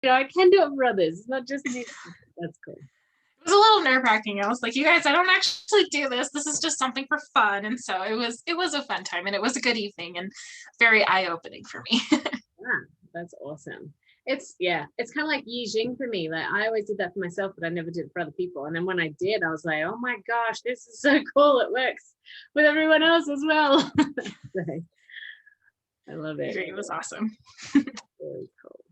I can do it for others. It's not just me. That's cool. It was a little nerve-wracking. I was like, you guys, I don't actually do this. This is just something for fun. And so it was a fun time, and it was a good evening and very eye-opening for me. Yeah, that's awesome. It's kind of like Yi Jing for me. Like I always did that for myself, but I never did it for other people. And then when I did, I was like, oh my gosh, this is so cool. It works with everyone else as well. So, I love it. It was awesome. Very cool.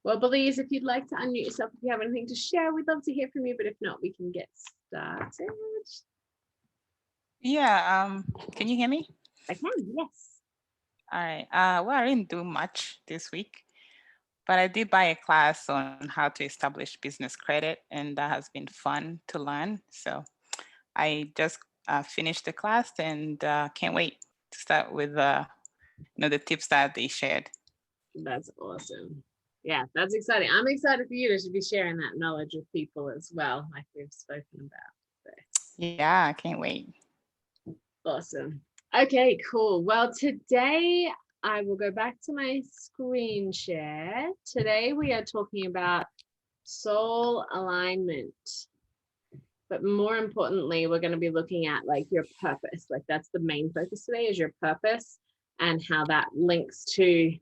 Well, Belize, if you'd like to unmute yourself, if you have anything to share, we'd love to hear from you. But if not, we can get started. Yeah, can you hear me? I can, yes. All right. Well, I didn't do much this week, but I did buy a class on how to establish business credit, and that has been fun to learn. So I just finished the class and can't wait to start with the tips that they shared. That's awesome. Yeah, that's exciting. I'm excited for you to be sharing that knowledge with people as well, like we've spoken about. So. Yeah, I can't wait. Awesome. Okay, cool. Well, today I will go back to my screen share. Today we are talking about soul alignment. But more importantly, we're going to be looking at like your purpose. Like that's the main focus today, is your purpose and how that links to,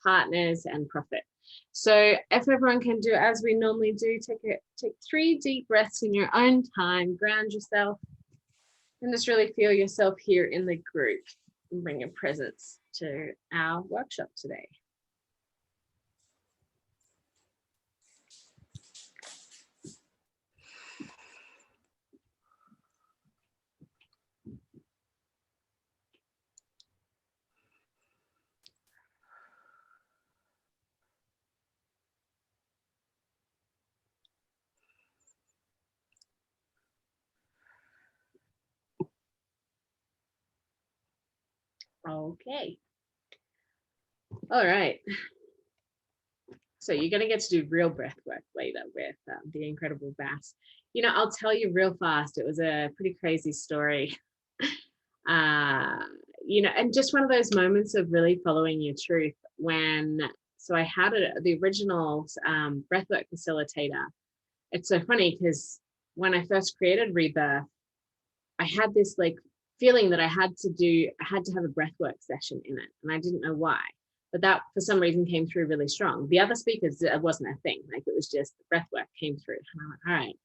partners and profit. So if everyone can do as we normally do, take 3 deep breaths in your own time, ground yourself, and just really feel yourself here in the group and bring your presence to our workshop today. Okay. All right. So you're going to get to do real breath work later with the incredible Bass. I'll tell you real fast. It was a pretty crazy story. And just one of those moments of really following your truth so I had the original breathwork facilitator. It's so funny because when I first created Rebirth, I had this like feeling that I had to have a breathwork session in it, and I didn't know why, but that for some reason came through really strong. The other speakers, it wasn't a thing, like it was just the breathwork came through, and I went, all right.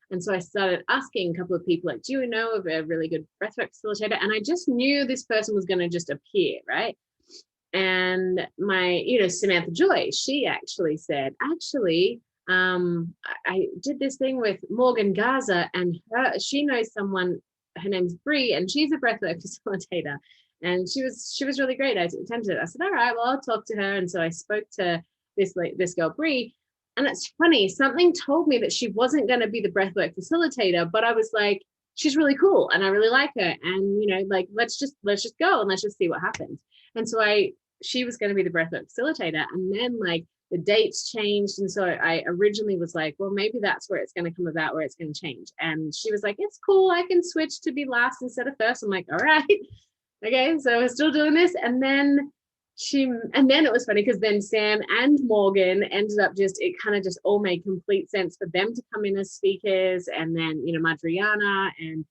And so I started asking a couple of people, like, do you know of a really good breathwork facilitator? And I just knew this person was going to just appear, right? And my, Samantha Joy, she actually said, I did this thing with Morgan Gaza, and she knows someone, her name's Bree, and she's a breathwork facilitator. And she was really great. I attended it. I said, all right, well, I'll talk to her. And so I spoke to this girl, Bree. And it's funny, something told me that she wasn't going to be the breathwork facilitator, but I was like, she's really cool and I really like her. And, let's just go and let's just see what happens. And so she was going to be the breathwork facilitator. And then the dates changed. And so I originally was like, well, maybe that's where it's going to come about, where it's going to change. And she was like, it's cool. I can switch to be last instead of first. I'm like, all right. Okay. So we're still doing this. And then it was funny because then Sam and Morgan ended up it kind of just all made complete sense for them to come in as speakers. And then, Madriana and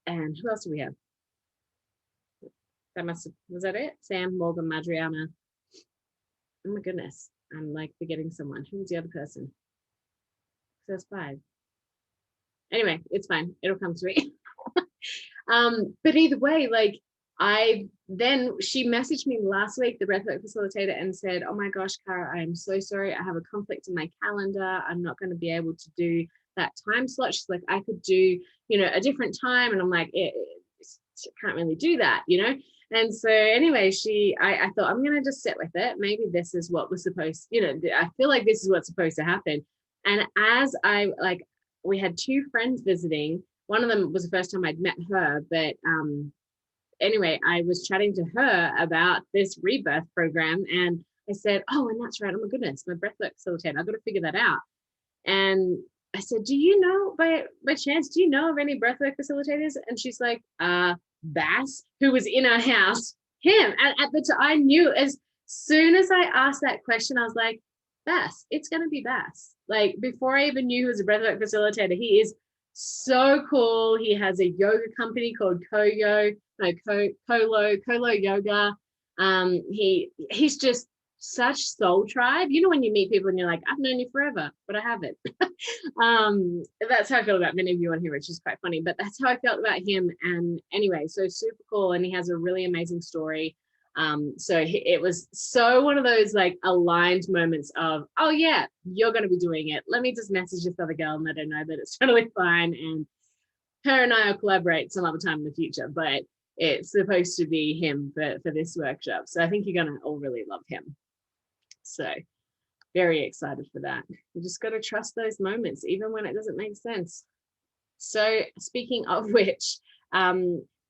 who else do we have? Was that it? Sam, Morgan, Madriana. Oh my goodness. I'm forgetting someone. Who was the other person? There's 5. Anyway, it's fine. It'll come to me. But either way, she messaged me last week, the breathwork facilitator, and said, oh my gosh, Cara, I'm so sorry. I have a conflict in my calendar. I'm not going to be able to do that time slot. She's like, I could do, a different time. And I'm like, she can't really do that, And so anyway, I thought, I'm going to just sit with it. Maybe this is what was supposed, I feel like this is what's supposed to happen. And as we had 2 friends visiting. One of them was the first time I'd met her, but anyway, I was chatting to her about this Rebirth program, and I said, oh, and that's right. Oh my goodness, my breathwork facilitator. I've got to figure that out. And I said, do you know, by chance, do you know of any breathwork facilitators? And she's like, Bass, who was in our house, him. At the time, I knew as soon as I asked that question, I was like, Bass. It's going to be Bass. Like, before I even knew he was a breathwork facilitator, he is so cool. He has a yoga company called Kolo Yoga. He's just such soul tribe. You know, when you meet people and you're like, I've known you forever, but I haven't. That's how I feel about many of you on here, which is quite funny, but that's how I felt about him. And anyway, so super cool. And he has a really amazing story. It was so one of those like aligned moments of, oh yeah, you're going to be doing it. Let me just message this other girl and let her know that it's totally fine. And her and I will collaborate some other time in the future, but it's supposed to be him for this workshop. So I think you're going to all really love him. So very excited for that. You just got to trust those moments, even when it doesn't make sense. So speaking of which,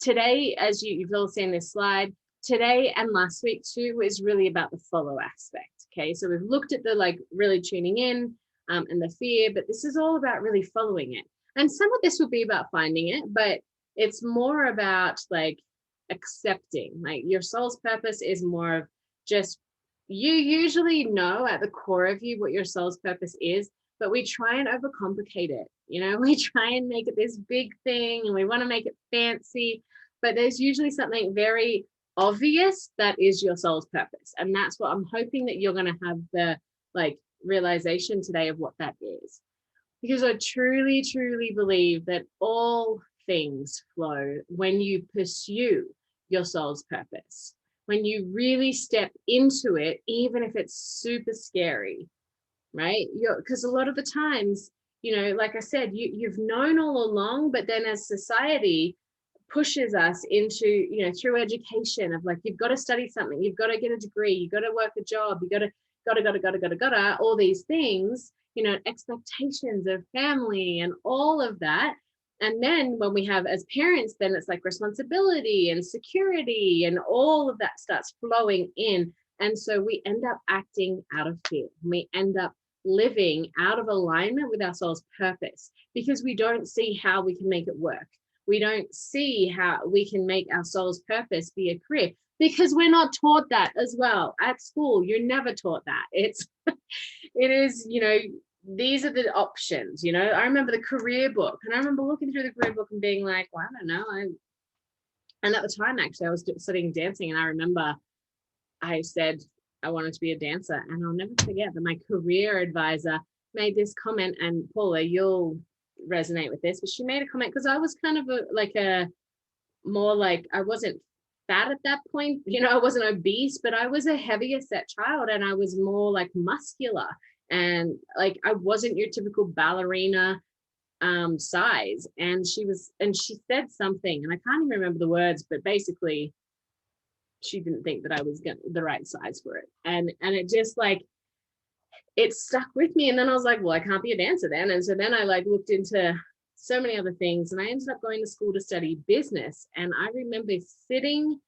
today, as you've all seen this slide, today and last week too is really about the follow aspect. Okay, so we've looked at the like really tuning in and the fear, but this is all about really following it. And some of this will be about finding it, but it's more about like accepting. Like, your soul's purpose is more of just, you usually know at the core of you what your soul's purpose is, but we try and overcomplicate it. You know, we try and make it this big thing and we want to make it fancy, but there's usually something very obvious that is your soul's purpose. And that's what I'm hoping that you're going to have the like realization today of what that is. Because I truly, truly believe that all things flow when you pursue your soul's purpose, when you really step into it, even if it's super scary, right? Because a lot of the times, you know, like I said, you've known all along, but then as society pushes us into, you know, through education of like, you've got to study something, you've got to get a degree, you've got to work a job, you gotta, all these things, you know, expectations of family and all of that. And then when we have as parents, then it's like responsibility and security and all of that starts flowing in. And so we end up acting out of fear. We end up living out of alignment with our soul's purpose because we don't see how we can make it work. We don't see how we can make our soul's purpose be a career because we're not taught that as well at school. You're never taught that. It is, you know, these are the options. You know, I remember the career book, and I remember looking through the career book and being like, well, I don't know. And at the time, actually, I was studying dancing, and I remember I said I wanted to be a dancer, and I'll never forget that my career advisor made this comment, and Paula, you'll resonate with this, but she made a comment because I was kind of I wasn't fat at that point, you know, I wasn't obese, but I was a heavier set child, and I was more like muscular, and like I wasn't your typical ballerina size. And she said something, and I can't even remember the words, but basically she didn't think that I was the right size for it, and it just like it stuck with me. And then I was like, well, I can't be a dancer then. And so then I like looked into so many other things, and I ended up going to school to study business. And I remember sitting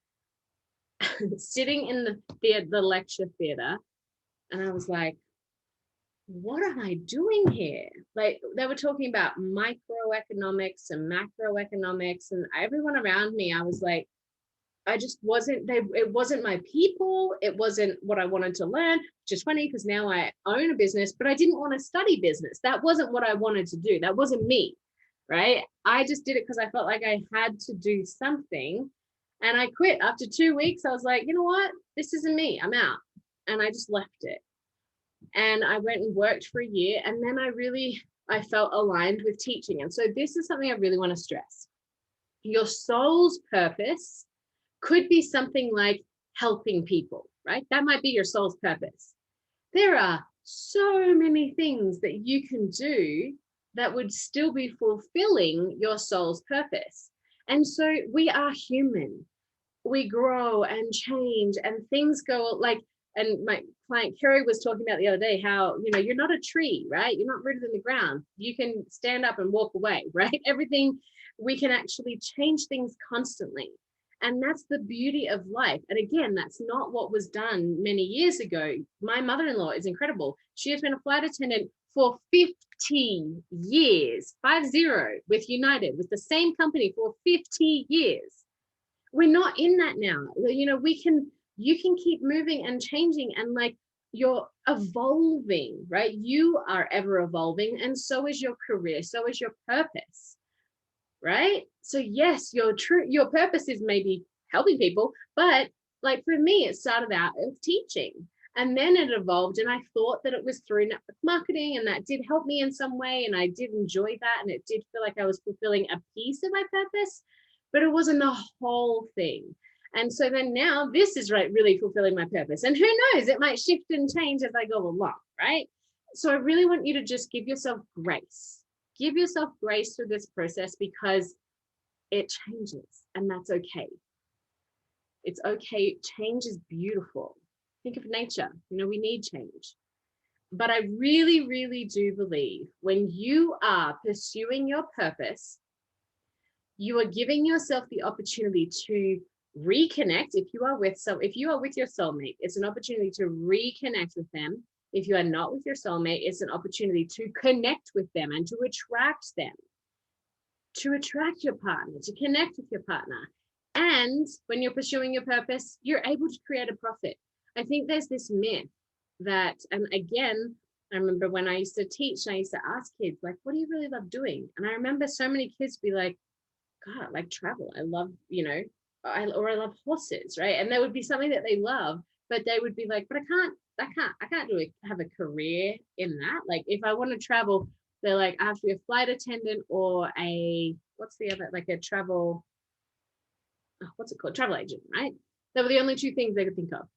in the lecture theater, and I was like, what am I doing here? Like, they were talking about microeconomics and macroeconomics, and everyone around me, I was like, I just wasn't, it wasn't my people. It wasn't what I wanted to learn, which is funny because now I own a business, but I didn't want to study business. That wasn't what I wanted to do. That wasn't me, right? I just did it because I felt like I had to do something, and I quit after 2 weeks. I was like, you know what? This isn't me. I'm out. And I just left it. And I went and worked for a year, and then I felt aligned with teaching. And so this is something I really want to stress. Your soul's purpose could be something like helping people, right? That might be your soul's purpose. There are so many things that you can do that would still be fulfilling your soul's purpose. And so we are human. We grow and change, and things go like, and my client Kerry was talking about the other day how, you know, you're not a tree, right? You're not rooted in the ground. You can stand up and walk away, right? Everything, we can actually change things constantly. And that's the beauty of life. And again, that's not what was done many years ago. My mother-in-law is incredible. She has been a flight attendant for 50 years, 50, with United, with the same company for 50 years. We're not in that now. You know, you can keep moving and changing, and like you're evolving, right? You are ever evolving, and so is your career, so is your purpose, right? So yes, your purpose is maybe helping people, but like for me, it started out as teaching, and then it evolved, and I thought that it was through network marketing, and that did help me in some way, and I did enjoy that, and it did feel like I was fulfilling a piece of my purpose, but it wasn't the whole thing. And so then now this is really fulfilling my purpose, and who knows, it might shift and change as I go along, right? So I really want you to just give yourself grace. Give yourself grace through this process, because it changes, and that's okay. It's okay. Change is beautiful. Think of nature. We need change. But I really, really do believe when you are pursuing your purpose, you are giving yourself the opportunity to reconnect. If you are with your soulmate, it's an opportunity to reconnect with them. If you are not with your soulmate, it's an opportunity to connect with them and to attract them, to attract your partner, to connect with your partner. And when you're pursuing your purpose, you're able to create a profit. I think there's this myth that, and again, I remember when I used to teach, I used to ask kids, like, what do you really love doing? And I remember so many kids be like, God, I like travel. I love, I love horses, right? And there would be something that they love, but they would be like, but I can't have a career in that. Like, if I want to travel, they're like, I have to be a flight attendant or what's the other, like a travel, what's it called? Travel agent, right? They were the only two things they could think of.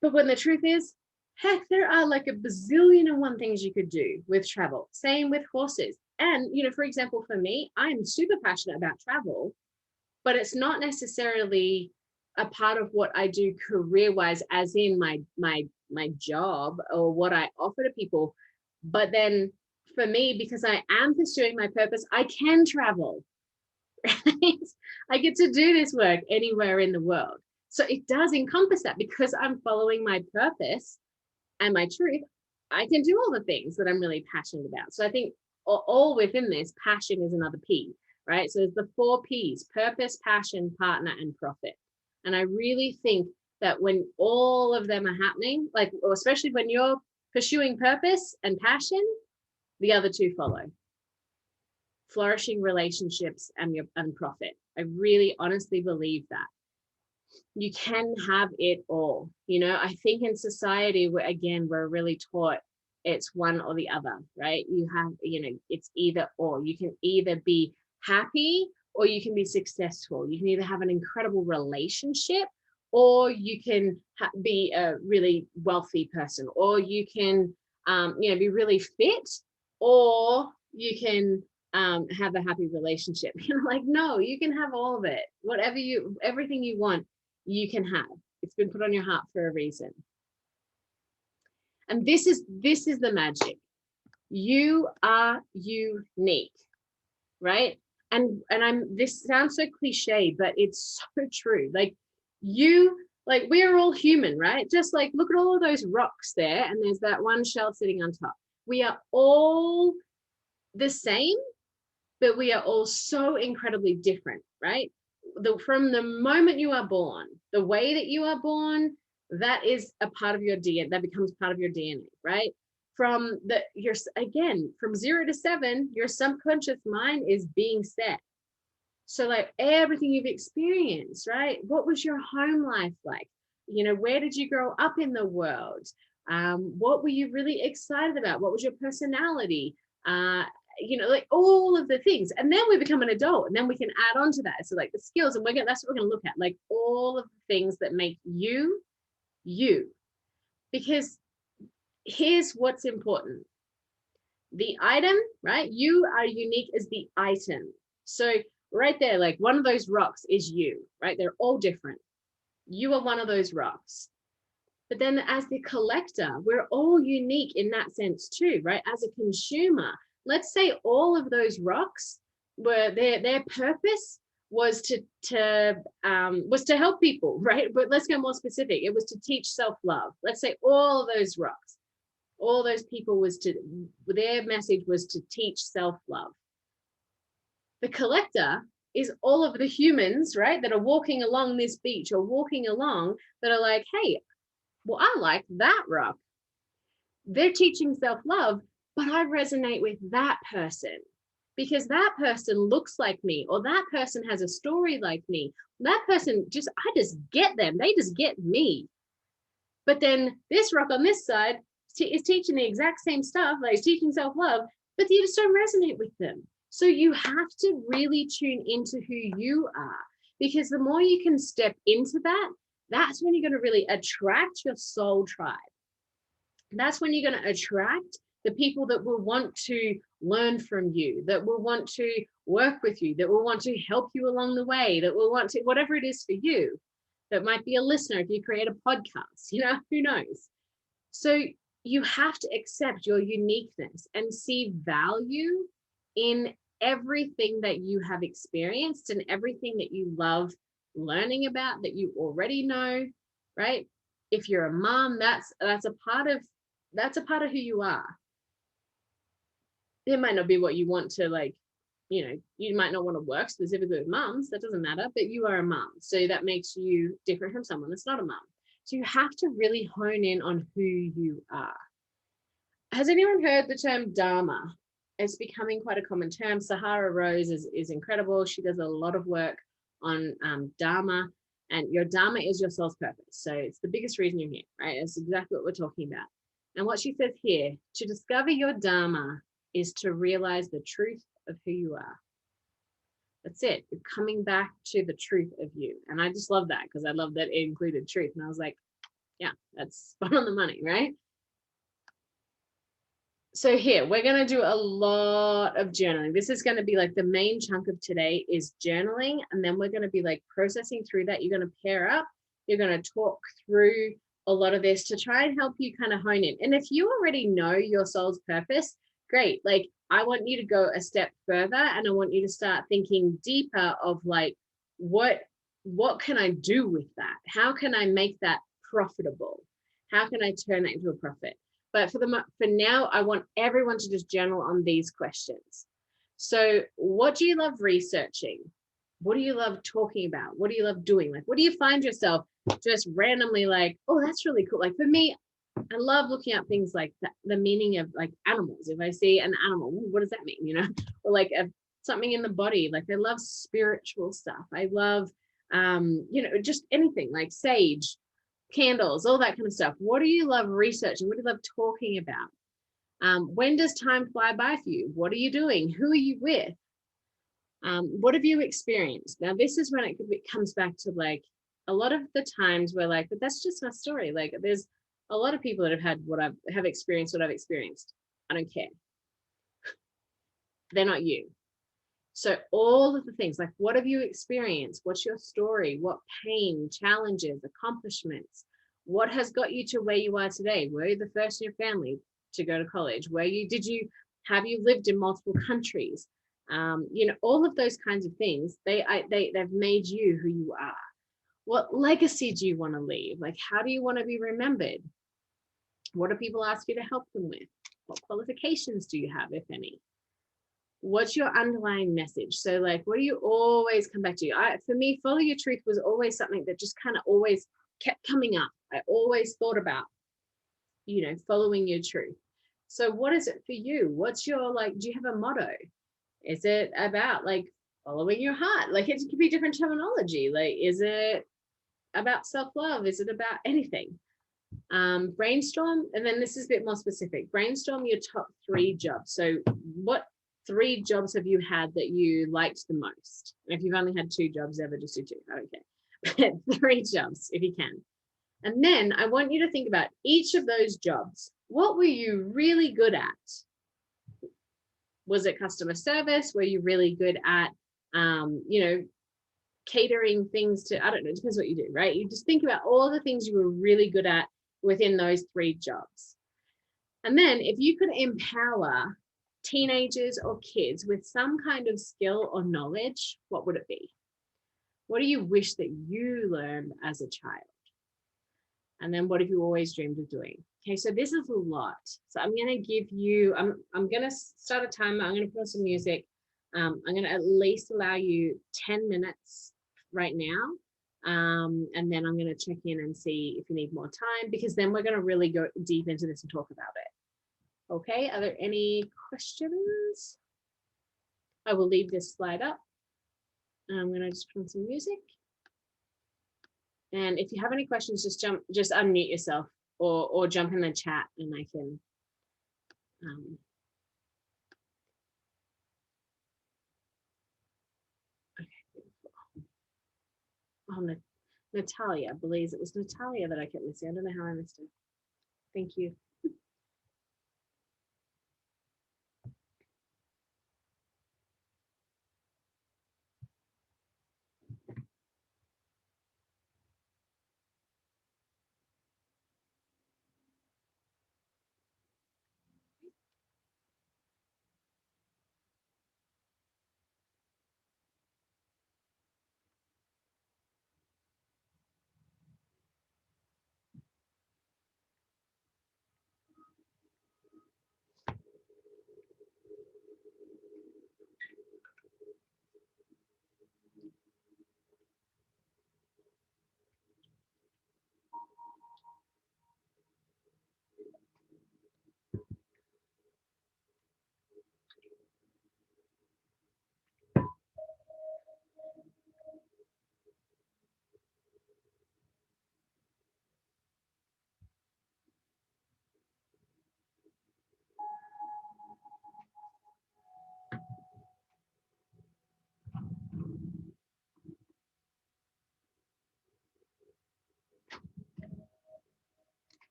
But when the truth is, heck, there are like a bazillion and one things you could do with travel. Same with horses. And, for example, for me, I'm super passionate about travel, but it's not necessarily a part of what I do career-wise, as in my job or what I offer to people. But then for me, because I am pursuing my purpose, I can travel, right? I get to do this work anywhere in the world. So it does encompass that, because I'm following my purpose and my truth. I can do all the things that I'm really passionate about. So I think all within this, passion is another P, right? So there's the 4 Ps: purpose, passion, partner, and profit. And I really think that when all of them are happening, like, or especially when you're pursuing purpose and passion, the other 2 follow: flourishing relationships and profit. I really honestly believe that you can have it all. I think in society, we're really taught it's one or the other, right? You have, it's either or. You can either be happy or you can be successful. You can either have an incredible relationship, or you can be a really wealthy person, or you can, be really fit, or you can have a happy relationship. Like, no, you can have all of it. Everything you want, you can have. It's been put on your heart for a reason. And this is the magic. You are unique, right? And this sounds so cliche, but it's so true. Like, we're all human, right? Just like, look at all of those rocks there, and there's that one shell sitting on top. We are all the same, but we are all so incredibly different, right? From the moment you are born, the way that you are born, that is a part of your DNA, that becomes part of your DNA, right? From 0 to 7, your subconscious mind is being set. So like everything you've experienced, right? What was your home life like? Where did you grow up in the world? What were you really excited about? What was your personality? Like all of the things. And then we become an adult, and then we can add on to that. So like the skills, and that's what we're going to look at, like all of the things that make you. Because here's what's important. The item, right? You are unique as the item. So right there, like one of those rocks is you, right? They're all different. You are one of those rocks. But then as the collector, we're all unique in that sense too, right? As a consumer, let's say all of those rocks were their purpose was to help people, right? But let's go more specific. It was to teach self-love. Let's say all of those rocks, all those people their message was to teach self-love. The collector is all of the humans, right, that are walking along this beach or walking along that are like, hey, well, I like that rock. They're teaching self-love, but I resonate with that person because that person looks like me, or that person has a story like me. That person I just get them. They just get me. But then this rock on this side is teaching the exact same stuff, like it's teaching self-love, but you just don't resonate with them. So you have to really tune into who you are, because the more you can step into that, that's when you're going to really attract your soul tribe. That's when you're going to attract the people that will want to learn from you, that will want to work with you, that will want to help you along the way, that will want to, whatever it is for you. That might be a listener if you create a podcast, who knows? So you have to accept your uniqueness and see value in everything that you have experienced and everything that you love learning about, that you already know, right? If you're a mom, that's a part of who you are. It might not be what you want to you might not want to work specifically with moms, that doesn't matter, but you are a mom. So that makes you different from someone that's not a mom. So you have to really hone in on who you are. Has anyone heard the term Dharma? It's becoming quite a common term. Sahara Rose is incredible. She does a lot of work on Dharma, and your Dharma is your soul's purpose. So it's the biggest reason you're here, right? It's exactly what we're talking about. And what she says here, to discover your Dharma is to realize the truth of who you are. That's it. You're coming back to the truth of you. And I just love that, because I love that it included truth. And I was like, yeah, that's spot on the money, right? So here, we're going to do a lot of journaling. This is going to be like the main chunk of today is journaling. And then we're going to be like processing through that. You're going to pair up. You're going to talk through a lot of this to try and help you kind of hone in. And if you already know your soul's purpose, great. Like, I want you to go a step further, and I want you to start thinking deeper of like, what can I do with that? How can I make that profitable? How can I turn that into a profit? But for now, I want everyone to just journal on these questions. So what do you love researching? What do you love talking about? What do you love doing? Like, what do you find yourself just randomly like, oh, that's really cool. Like for me, I love looking up things like the meaning of like animals. If I see an animal, what does that mean? Or like something in the body. Like I love spiritual stuff. I love, just anything like sage, candles, all that kind of stuff. What do you love researching? What do you love talking about? When does time fly by for you? What are you doing? Who are you with? What have you experienced? Now, this is when it comes back to like a lot of the times we're like, but that's just my story. Like there's a lot of people that have had what I've experienced. I don't care. They're not you. So all of the things, like what have you experienced? What's your story? What pain, challenges, accomplishments? What has got you to where you are today? Were you the first in your family to go to college? Have you lived in multiple countries? All of those kinds of things, they've made you who you are. What legacy do you want to leave? Like, how do you want to be remembered? What do people ask you to help them with? What qualifications do you have, if any? What's your underlying message? So like, what do you always come back to? For me, follow your truth was always something that just kind of always kept coming up. I always thought about, following your truth. So what is it for you? What's your, like, do you have a motto? Is it about like following your heart? Like it could be different terminology. Like, is it about self-love? Is it about anything? Brainstorm, and then this is a bit more specific. Brainstorm your top 3 jobs. So what 3 jobs have you had that you liked the most? And if you've only had 2 jobs ever, just do 2. I don't care. 3 jobs if you can. And then I want you to think about each of those jobs. What were you really good at? Was it customer service? Were you really good at, catering things to, I don't know, it depends what you do, right? You just think about all the things you were really good at within those 3 jobs. And then if you could empower teenagers or kids with some kind of skill or knowledge, what would it be? What do you wish that you learned as a child? And then what have you always dreamed of doing? Okay, so this is a lot. So I'm going to give you, I'm going to start a timer. I'm going to put on some music. I'm going to at least allow you 10 minutes right now And then I'm going to check in and see if you need more time, because then we're going to really go deep into this and talk about it. Okay, are there any questions? I will leave this slide up. I'm going to just put on some music. And if you have any questions, just unmute yourself or jump in the chat and I can. Okay, beautiful. Oh, Natalia, believes it was Natalia that I kept missing. I don't know how I missed it. Thank you.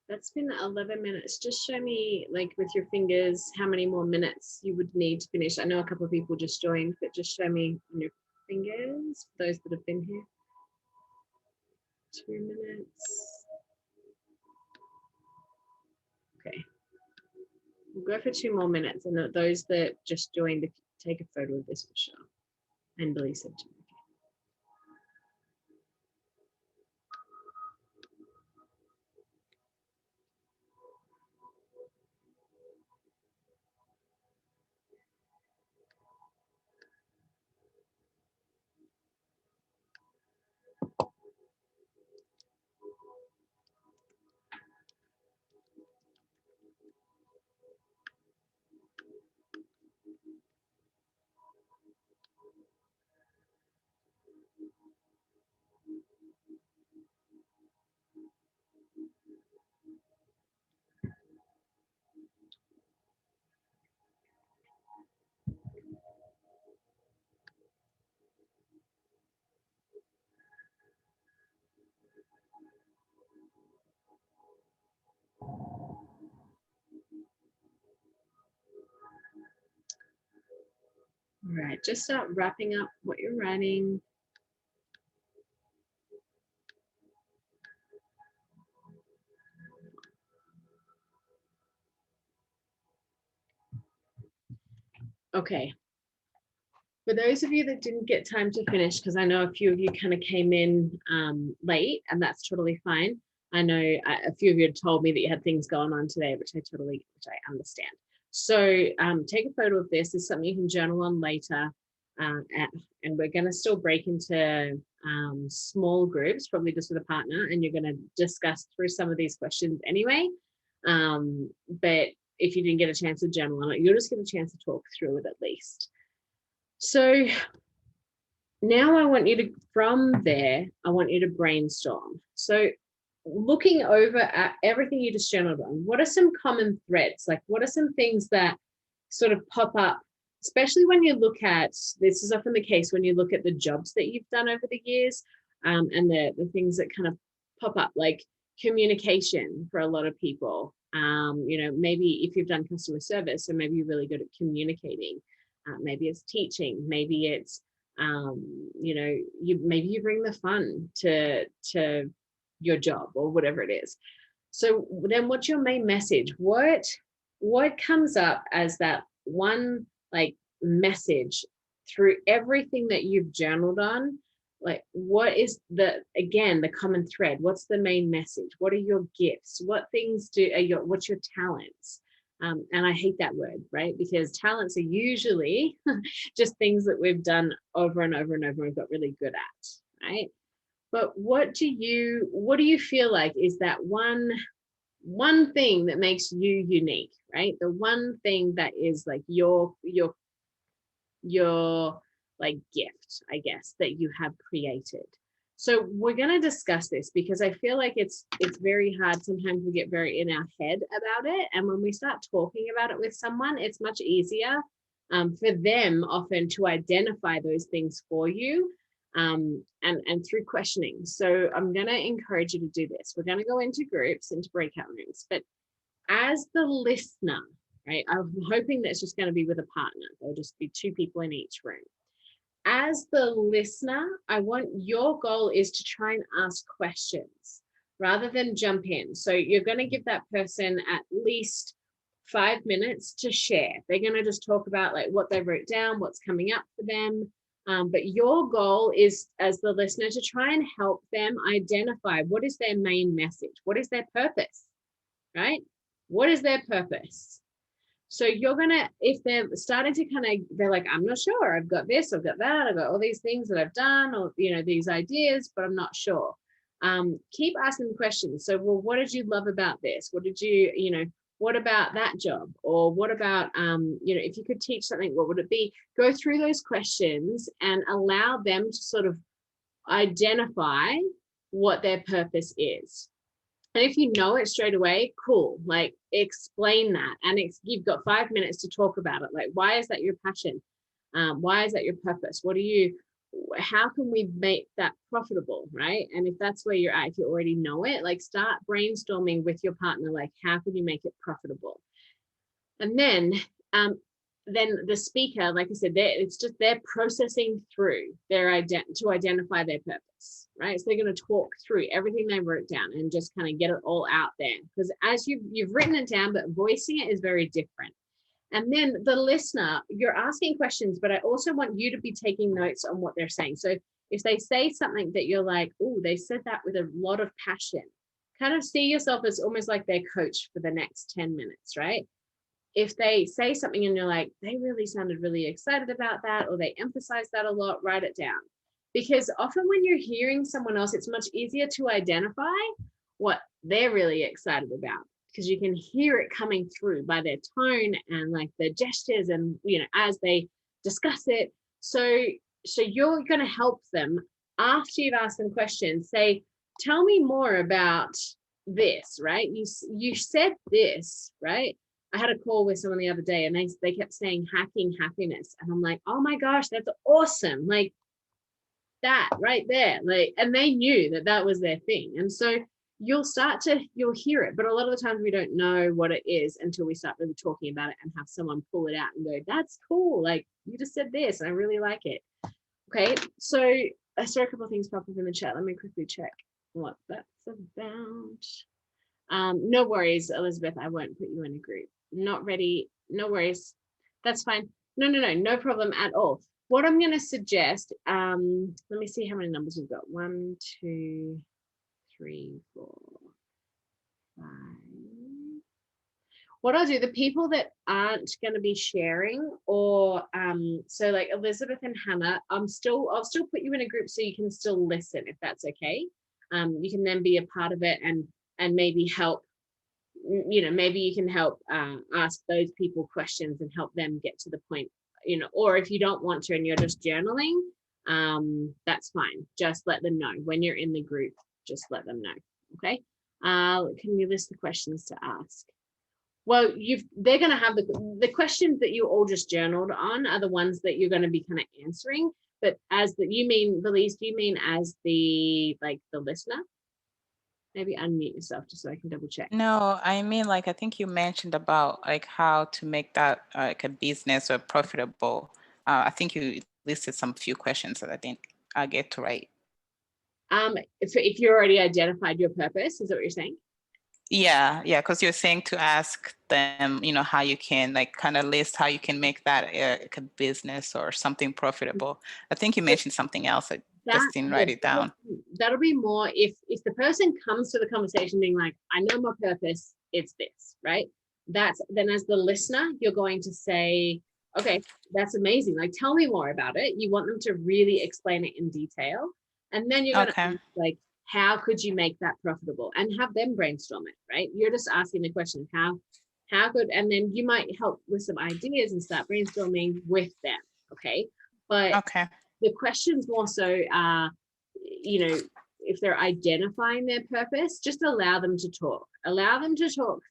That's been 11 minutes. Just show me, like with your fingers, how many more minutes you would need to finish. I know a couple of people just joined, but just show me on your fingers, those that have been here. 2 minutes. Okay. We'll go for 2 more minutes. And those that just joined, take a photo of this for sure. And Billy said to me. All right, just start wrapping up what you're writing. Okay. For those of you that didn't get time to finish, because I know a few of you kind of came in late, and that's totally fine. I know a few of you had told me that you had things going on today, which I understand. So take a photo of this. This is something you can journal on later. And we're going to still break into small groups, probably just with a partner, and you're going to discuss through some of these questions anyway. But if you didn't get a chance to journal on it, you'll just get a chance to talk through it at least. So now I want you to, from there, I want you to brainstorm. So looking over at everything you just journaled on, what are some common threads? Like, what are some things that sort of pop up, especially when you look at, this is often the case when you look at the jobs that you've done over the years, and the things that kind of pop up, like communication for a lot of people. Maybe if you've done customer service, so maybe you're really good at communicating. Maybe it's teaching, maybe it's maybe you bring the fun to your job or whatever it is. So then what's your main message? What comes up as that one like message through everything that you've journaled on? Like, what is the common thread? What's the main message? What are your gifts? What things what's your talents? And I hate that word, right? Because talents are usually just things that we've done over and over and over and got really good at, right? But what do you feel like is that one thing that makes you unique, right? The one thing that is like your like gift, I guess, that you have created. So we're going to discuss this because I feel like it's very hard. Sometimes we get very in our head about it. And when we start talking about it with someone, it's much easier for them often to identify those things for you and through questioning. So I'm going to encourage you to do this. We're going to go into groups, into breakout rooms. But as the listener, right, I'm hoping that's just going to be with a partner. There'll just be 2 people in each room. As the listener, I want your goal is to try and ask questions rather than jump in. So you're going to give that person at least 5 minutes to share. They're going to just talk about like what they wrote down, what's coming up for them. But your goal is, as the listener, to try and help them identify what is their main message, what is their purpose, right? What is their purpose? So you're gonna, if they're starting to they're like, I'm not sure, I've got this, I've got that, I've got all these things that I've done, or these ideas, but I'm not sure. Keep asking questions. So, well, what did you love about this? What did you, what about that job? Or what about, if you could teach something, what would it be? Go through those questions and allow them to sort of identify what their purpose is. And if you know it straight away, cool, like explain that. And you've got 5 minutes to talk about it. Like, why is that your passion? Why is that your purpose? How can we make that profitable, right? And if that's where you're at, if you already know it, like start brainstorming with your partner, like how can you make it profitable? And then the speaker, like I said, it's just they're processing through to identify their purpose, right? So they're going to talk through everything they wrote down and just kind of get it all out there. Because as you've written it down, but voicing it is very different. And then the listener, you're asking questions, but I also want you to be taking notes on what they're saying. So if they say something that you're like, oh, they said that with a lot of passion, kind of see yourself as almost like their coach for the next 10 minutes, right? If they say something and you're like, they really sounded really excited about that, or they emphasize that a lot, write it down. Because often when you're hearing someone else, it's much easier to identify what they're really excited about, because you can hear it coming through by their tone and like their gestures and, as they discuss it. So you're going to help them after you've asked them questions, say, tell me more about this, right? You said this, right? I had a call with someone the other day and they kept saying hacking happiness. And I'm like, oh my gosh, that's awesome. Like that right there. Like, and they knew that was their thing. And so you'll hear it. But a lot of the times we don't know what it is until we start really talking about it and have someone pull it out and go, that's cool. Like you just said this and I really like it. Okay. So I saw a couple of things pop up in the chat. Let me quickly check what that's about. No worries, Elizabeth. I won't put you in a group. Not ready. No worries. That's fine. No problem at all. What I'm going to suggest, let me see how many numbers we've got. 1, 2, 3, 4, 5. What I'll do, the people that aren't going to be sharing, or so like Elizabeth and Hannah, I'll still put you in a group so you can still listen, if that's okay. You can then be a part of it and maybe help. Maybe you can help ask those people questions and help them get to the point. Or if you don't want to and you're just journaling, that's fine. Just let them know when you're in the group. Just let them know. Okay. Can you list the questions to ask? Well, they're going to have the questions that you all just journaled on are the ones that you're going to be kind of answering. But Belize, do you mean as the listener? Maybe unmute yourself just so I can double check. No, I mean, like, I think you mentioned about like how to make that like a business or profitable. I think you listed some few questions that I think I'll get to right. If you already identified your purpose, is that what you're saying? Yeah, because you're saying to ask them, how you can like kind of list how you can make that like a business or something profitable. I think you mentioned something else. I just didn't write it down. That'll be more if the person comes to the conversation being like, I know my purpose, it's this, right? Then as the listener, you're going to say, okay, that's amazing. Like, tell me more about it. You want them to really explain it in detail. And then you're going to ask, like, how could you make that profitable, and have them brainstorm it, right? You're just asking the question, how could, and then you might help with some ideas and start brainstorming with them. Okay. But the questions more so are, if they're identifying their purpose, just allow them to talk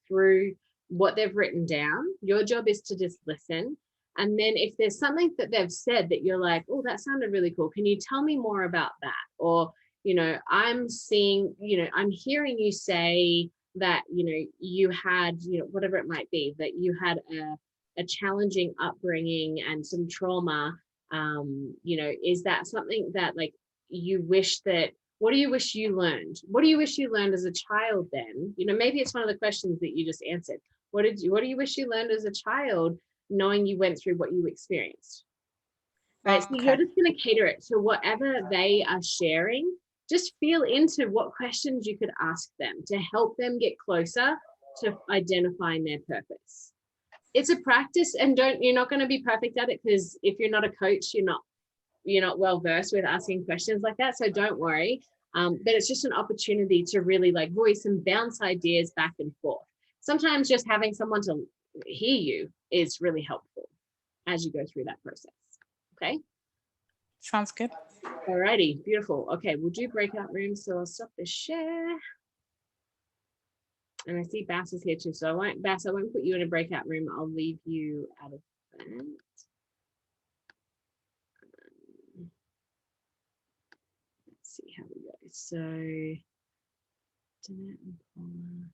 through what they've written down. Your job is to just listen. And then if there's something that they've said that you're like, oh, that sounded really cool, can you tell me more about that? Or I'm hearing you say that, you had, whatever it might be, that you had a challenging upbringing and some trauma. Is that something that like you wish that, what do you wish you learned? What do you wish you learned as a child then? Maybe it's one of the questions that you just answered. What do you wish you learned as a child, knowing you went through what you experienced? Right. So you're just going to cater it to whatever they are sharing. Just feel into what questions you could ask them to help them get closer to identifying their purpose. It's a practice, and you're not going to be perfect at it, because if you're not a coach, you're not well versed with asking questions like that. So don't worry. But it's just an opportunity to really like voice and bounce ideas back and forth. Sometimes just having someone to hear you is really helpful as you go through that process. Okay. Sounds good. Alrighty, beautiful. Okay, we'll do breakout rooms. So I'll stop the share. And I see Bass is here too. So I won't put you in a breakout room. I'll leave you out of that. Let's see how we go. So Jeanette and Paula.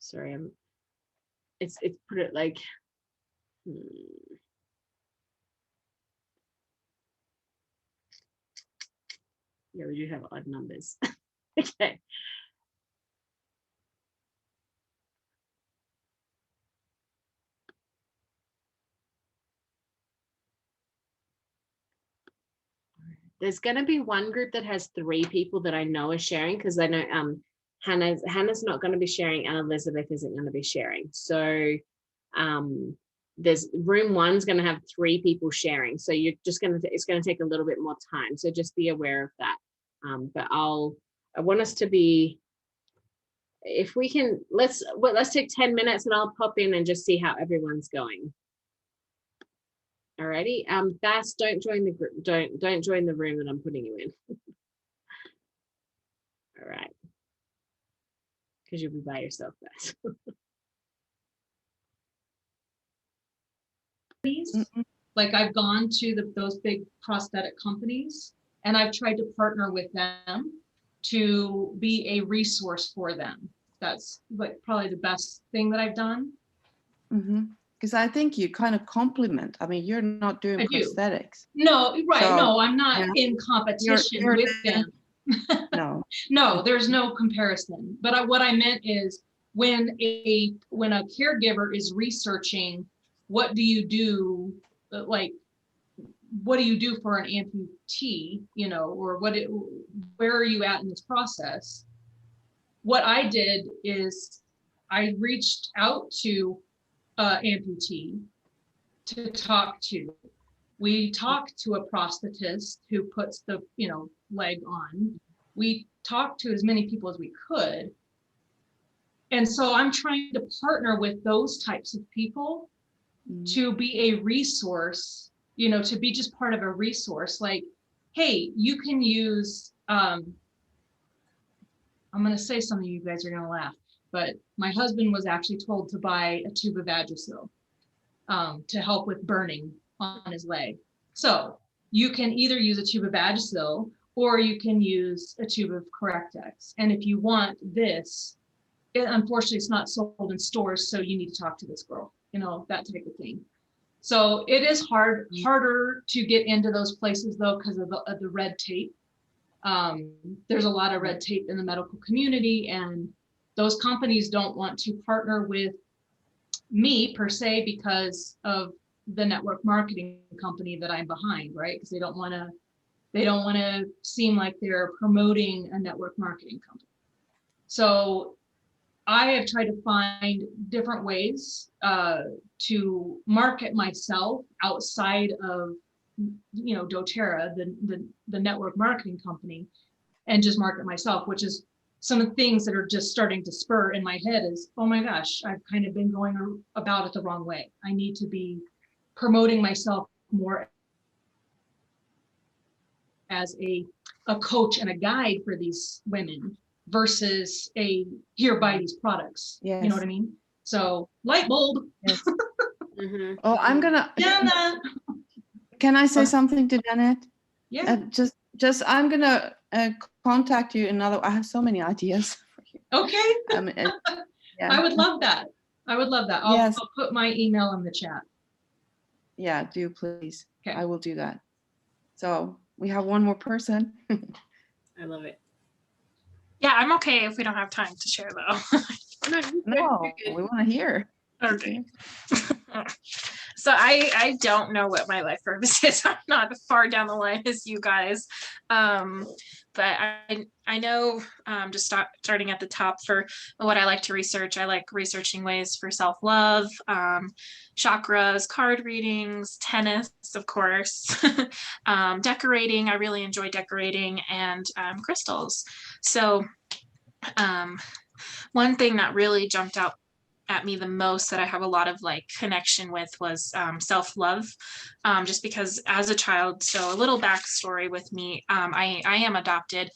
Sorry, it's put it like, yeah, we do have odd numbers. Okay. There's going to be one group that has 3 people that I know are sharing, because I know Hannah's not going to be sharing and Elizabeth isn't going to be sharing. So there's room 1's going to have 3 people sharing. So you're just it's going to take a little bit more time. So just be aware of that. But I want us to be, if we can, let's take 10 minutes and I'll pop in and just see how everyone's going. Alrighty. Bass, don't join the group. Don't join the room that I'm putting you in. All right. Because you'll be by yourself, Bass. Like I've gone to those big prosthetic companies, and I've tried to partner with them to be a resource for them. That's like probably the best thing that I've done. Because I think you kind of complement. I mean, you're not doing prosthetics. No, right. So, no, I'm not in competition with them. No. No, there's no comparison. But what I meant is when a caregiver is researching, what do you do, like, what do you do for an amputee, or where are you at in this process? What I did is I reached out to amputee to talk to. We talked to a prosthetist who puts the, leg on. We talked to as many people as we could. And so I'm trying to partner with those types of people to be a resource, to be just part of a resource. Like, hey, you can use, I'm going to say something, you guys are going to laugh, but my husband was actually told to buy a tube of Vagisil to help with burning on his leg. So you can either use a tube of Vagisil or you can use a tube of Correctex. And if you want this, unfortunately, it's not sold in stores, so you need to talk to this girl, that type of thing. So it is harder to get into those places, though, because of the red tape. There's a lot of red tape in the medical community, and those companies don't want to partner with me per se because of the network marketing company that I'm behind, right? Because they don't want to seem like they're promoting a network marketing company. So I have tried to find different ways to market myself outside of, doTERRA, the network marketing company, and just market myself, which is some of the things that are just starting to spur in my head is, oh my gosh, I've kind of been going about it the wrong way. I need to be promoting myself more as a coach and a guide for these women versus here, buy these products. Yes. You know what I mean? So light bulb. Yes. Mhm. Oh, I'm gonna. Jenna. Can I say something to Janet? Yeah. Just I'm gonna contact you another. I have so many ideas for you. Okay. Yeah. I would love that. Yes. I'll put my email in the chat. Yeah, do please. Okay. I will do that. So we have one more person. I love it. Yeah, I'm okay if we don't have time to share though. No, we want to hear. Okay. So I don't know what my life purpose is. I'm not as far down the line as you guys. But I know just starting at the top for what I like to research. I like researching ways for self-love, chakras, card readings, tennis, of course, decorating. I really enjoy decorating, and crystals. So one thing that really jumped out at me the most that I have a lot of like connection with was self-love, just because as a child, so a little backstory with me, I am adopted,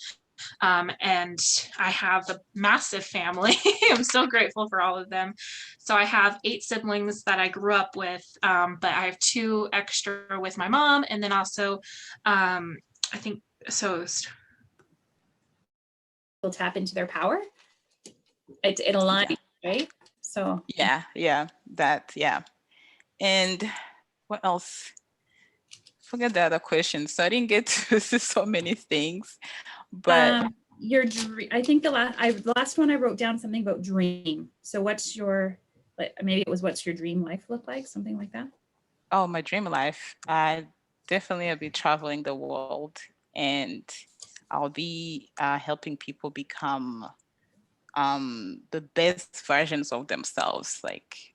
and I have a massive family. I'm so grateful for all of them. So I have 8 siblings that I grew up with, but I have 2 extra with my mom, and then also I think so will tap into their power. It aligns, right? So Yeah. And what else? Forget the other question. So I didn't get to so many things, but your dream. I think the last one I wrote down something about dream. So what's your, maybe it was what's your dream life look like, something like that. oh, my dream life. I definitely will be traveling the world, and I'll be helping people become the best versions of themselves, like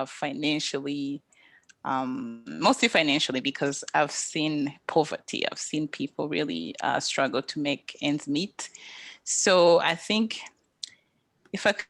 financially, mostly financially, because I've seen poverty. I've seen people really struggle to make ends meet. So I think if I could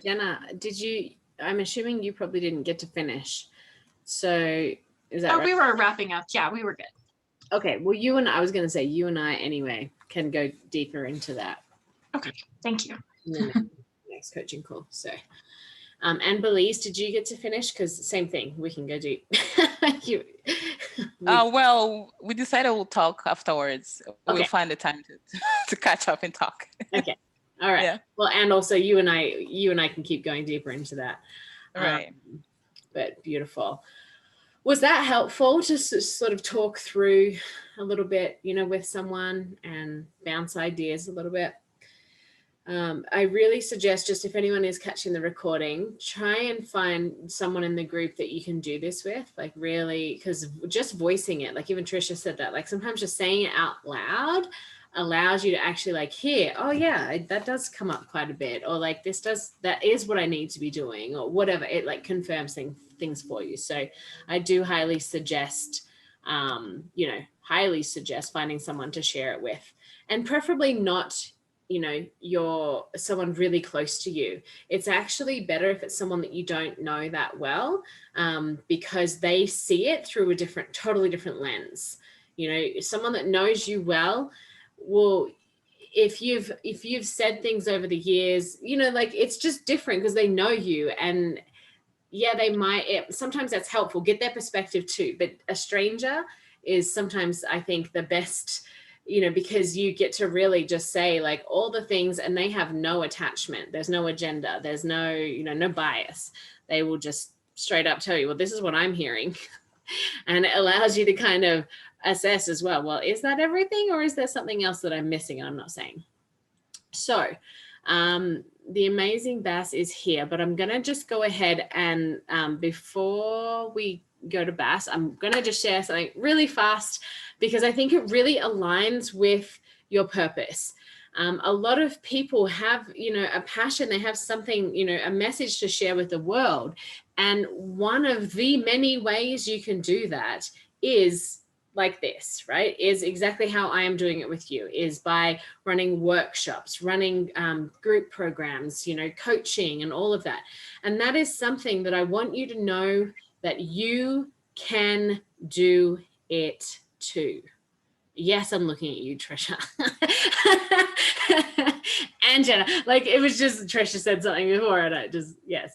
Jenna, I'm assuming you probably didn't get to finish. So is that right? We were wrapping up. Yeah, we were good. Okay, well, I was going to say you and I anyway can go deeper into that Okay, thank you. in the next coaching call. So, and Belize, did you get to finish? Because same thing, we can go deep. Well, we decided we'll talk afterwards. Okay. We'll find the time to catch up and talk. Okay. All right. Yeah. Well, and also you and I can keep going deeper into that. Right. But beautiful. Was that helpful to sort of talk through a little bit, with someone and bounce ideas a little bit? I really suggest, just if anyone is catching the recording, try and find someone in the group that you can do this with, like really, because just voicing it, like even Trisha said that, like sometimes just saying it out loud allows you to actually like hear, oh yeah, that does come up quite a bit, or like that is what I need to be doing, or whatever. It like confirms things for you. So I do highly suggest finding someone to share it with, and preferably not you're someone really close to you. It's actually better if it's someone that you don't know that well, because they see it through a totally different lens. Someone that knows you well will, if you've said things over the years, like it's just different because they know you, and yeah, they might, sometimes that's helpful, get their perspective too. But a stranger is sometimes, I think, the best, because you get to really just say like all the things, and they have no attachment. There's no agenda. There's no, no bias. They will just straight up tell you, well, this is what I'm hearing. And it allows you to kind of assess as well, is that everything, or is there something else that I'm missing and I'm not saying? So the amazing Bass is here, but I'm going to just go ahead and before we go to Bass, I'm going to just share something really fast, because I think it really aligns with your purpose. A lot of people have, a passion, they have something, a message to share with the world. And one of the many ways you can do that is like this, right? Is exactly how I am doing it with you, is by running workshops, running group programs, coaching and all of that. And that is something that I want you to know that you can do it too. Yes, I'm looking at you, Trisha. And Jenna, like it was just, Trisha said something before and I just, yes.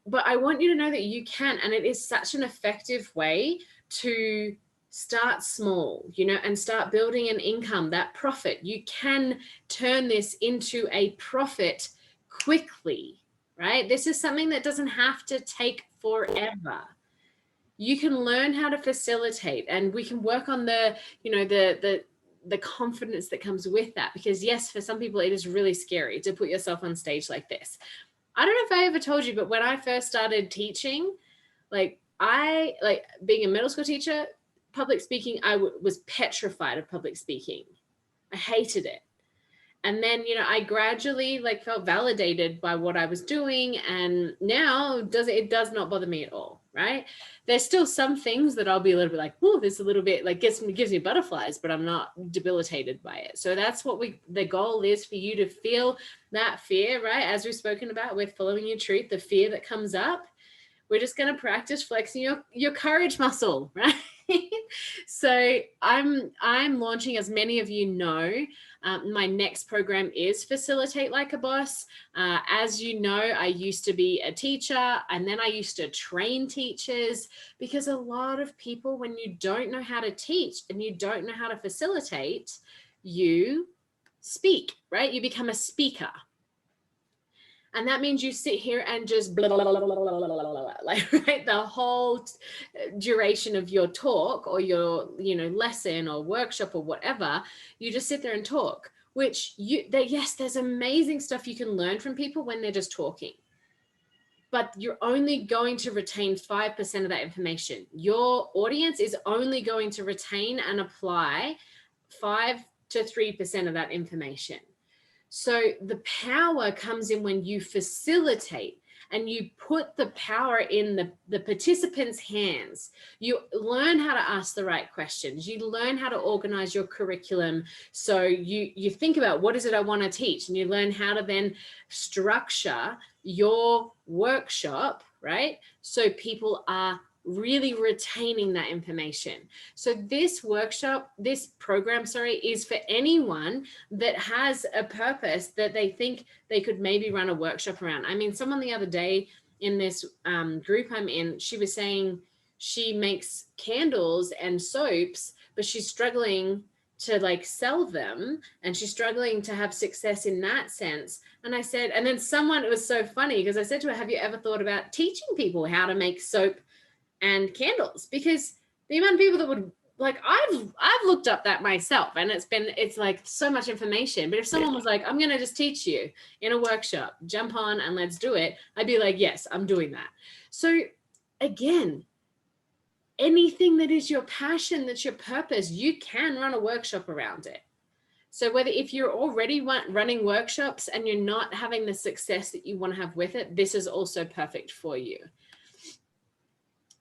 But I want you to know that you can, and it is such an effective way to start small, and start building an income, that profit. You can turn this into a profit quickly, right? This is something that doesn't have to take forever. You can learn how to facilitate, and we can work on the confidence that comes with that, because yes, for some people it is really scary to put yourself on stage like this. I don't know if I ever told you, but when I first started teaching, being a middle school teacher, public speaking, I was petrified of public speaking. I hated it. And then, I gradually felt validated by what I was doing. And now it does not bother me at all, right? There's still some things that I'll be a little bit like, oh, this a little bit gives me butterflies, but I'm not debilitated by it. So that's what the goal is, for you to feel that fear, right? As we've spoken about with following your truth, the fear that comes up, we're just going to practice flexing your courage muscle, right? So I'm launching, as many of you know, my next program is Facilitate Like a Boss. As you know, I used to be a teacher, and then I used to train teachers, because a lot of people, when you don't know how to teach and you don't know how to facilitate, you speak, right? You become a speaker. And that means you sit here and just blah, blah, blah, blah, blah, blah, blah, blah, blah, right? The whole duration of your talk or your, lesson or workshop or whatever, you just sit there and talk, which yes, there's amazing stuff you can learn from people when they're just talking. But you're only going to retain 5% of that information. Your audience is only going to retain and apply 5 to 3% of that information. So the power comes in when you facilitate. and you put the power in the participants' hands. You learn how to ask the right questions. You learn how to organize your curriculum. So you think about, what is it I want to teach? And you learn how to then structure your workshop, right? So people are really retaining that information. So this workshop, this program, sorry, is for anyone that has a purpose that they think they could maybe run a workshop around. I mean, someone the other day in this group I'm in, she was saying she makes candles and soaps, but she's struggling to like sell them, and she's struggling to have success in that sense. And I said, and then someone, it was so funny because I said to her, have you ever thought about teaching people how to make soap and candles? Because the amount of people that would like, I've looked up that myself, and it's like so much information. But if someone was like, I'm going to just teach you in a workshop, jump on and let's do it, I'd be like, yes, I'm doing that. So again, anything that is your passion, that's your purpose, you can run a workshop around it. So whether if you're already running workshops and you're not having the success that you want to have with it, this is also perfect for you.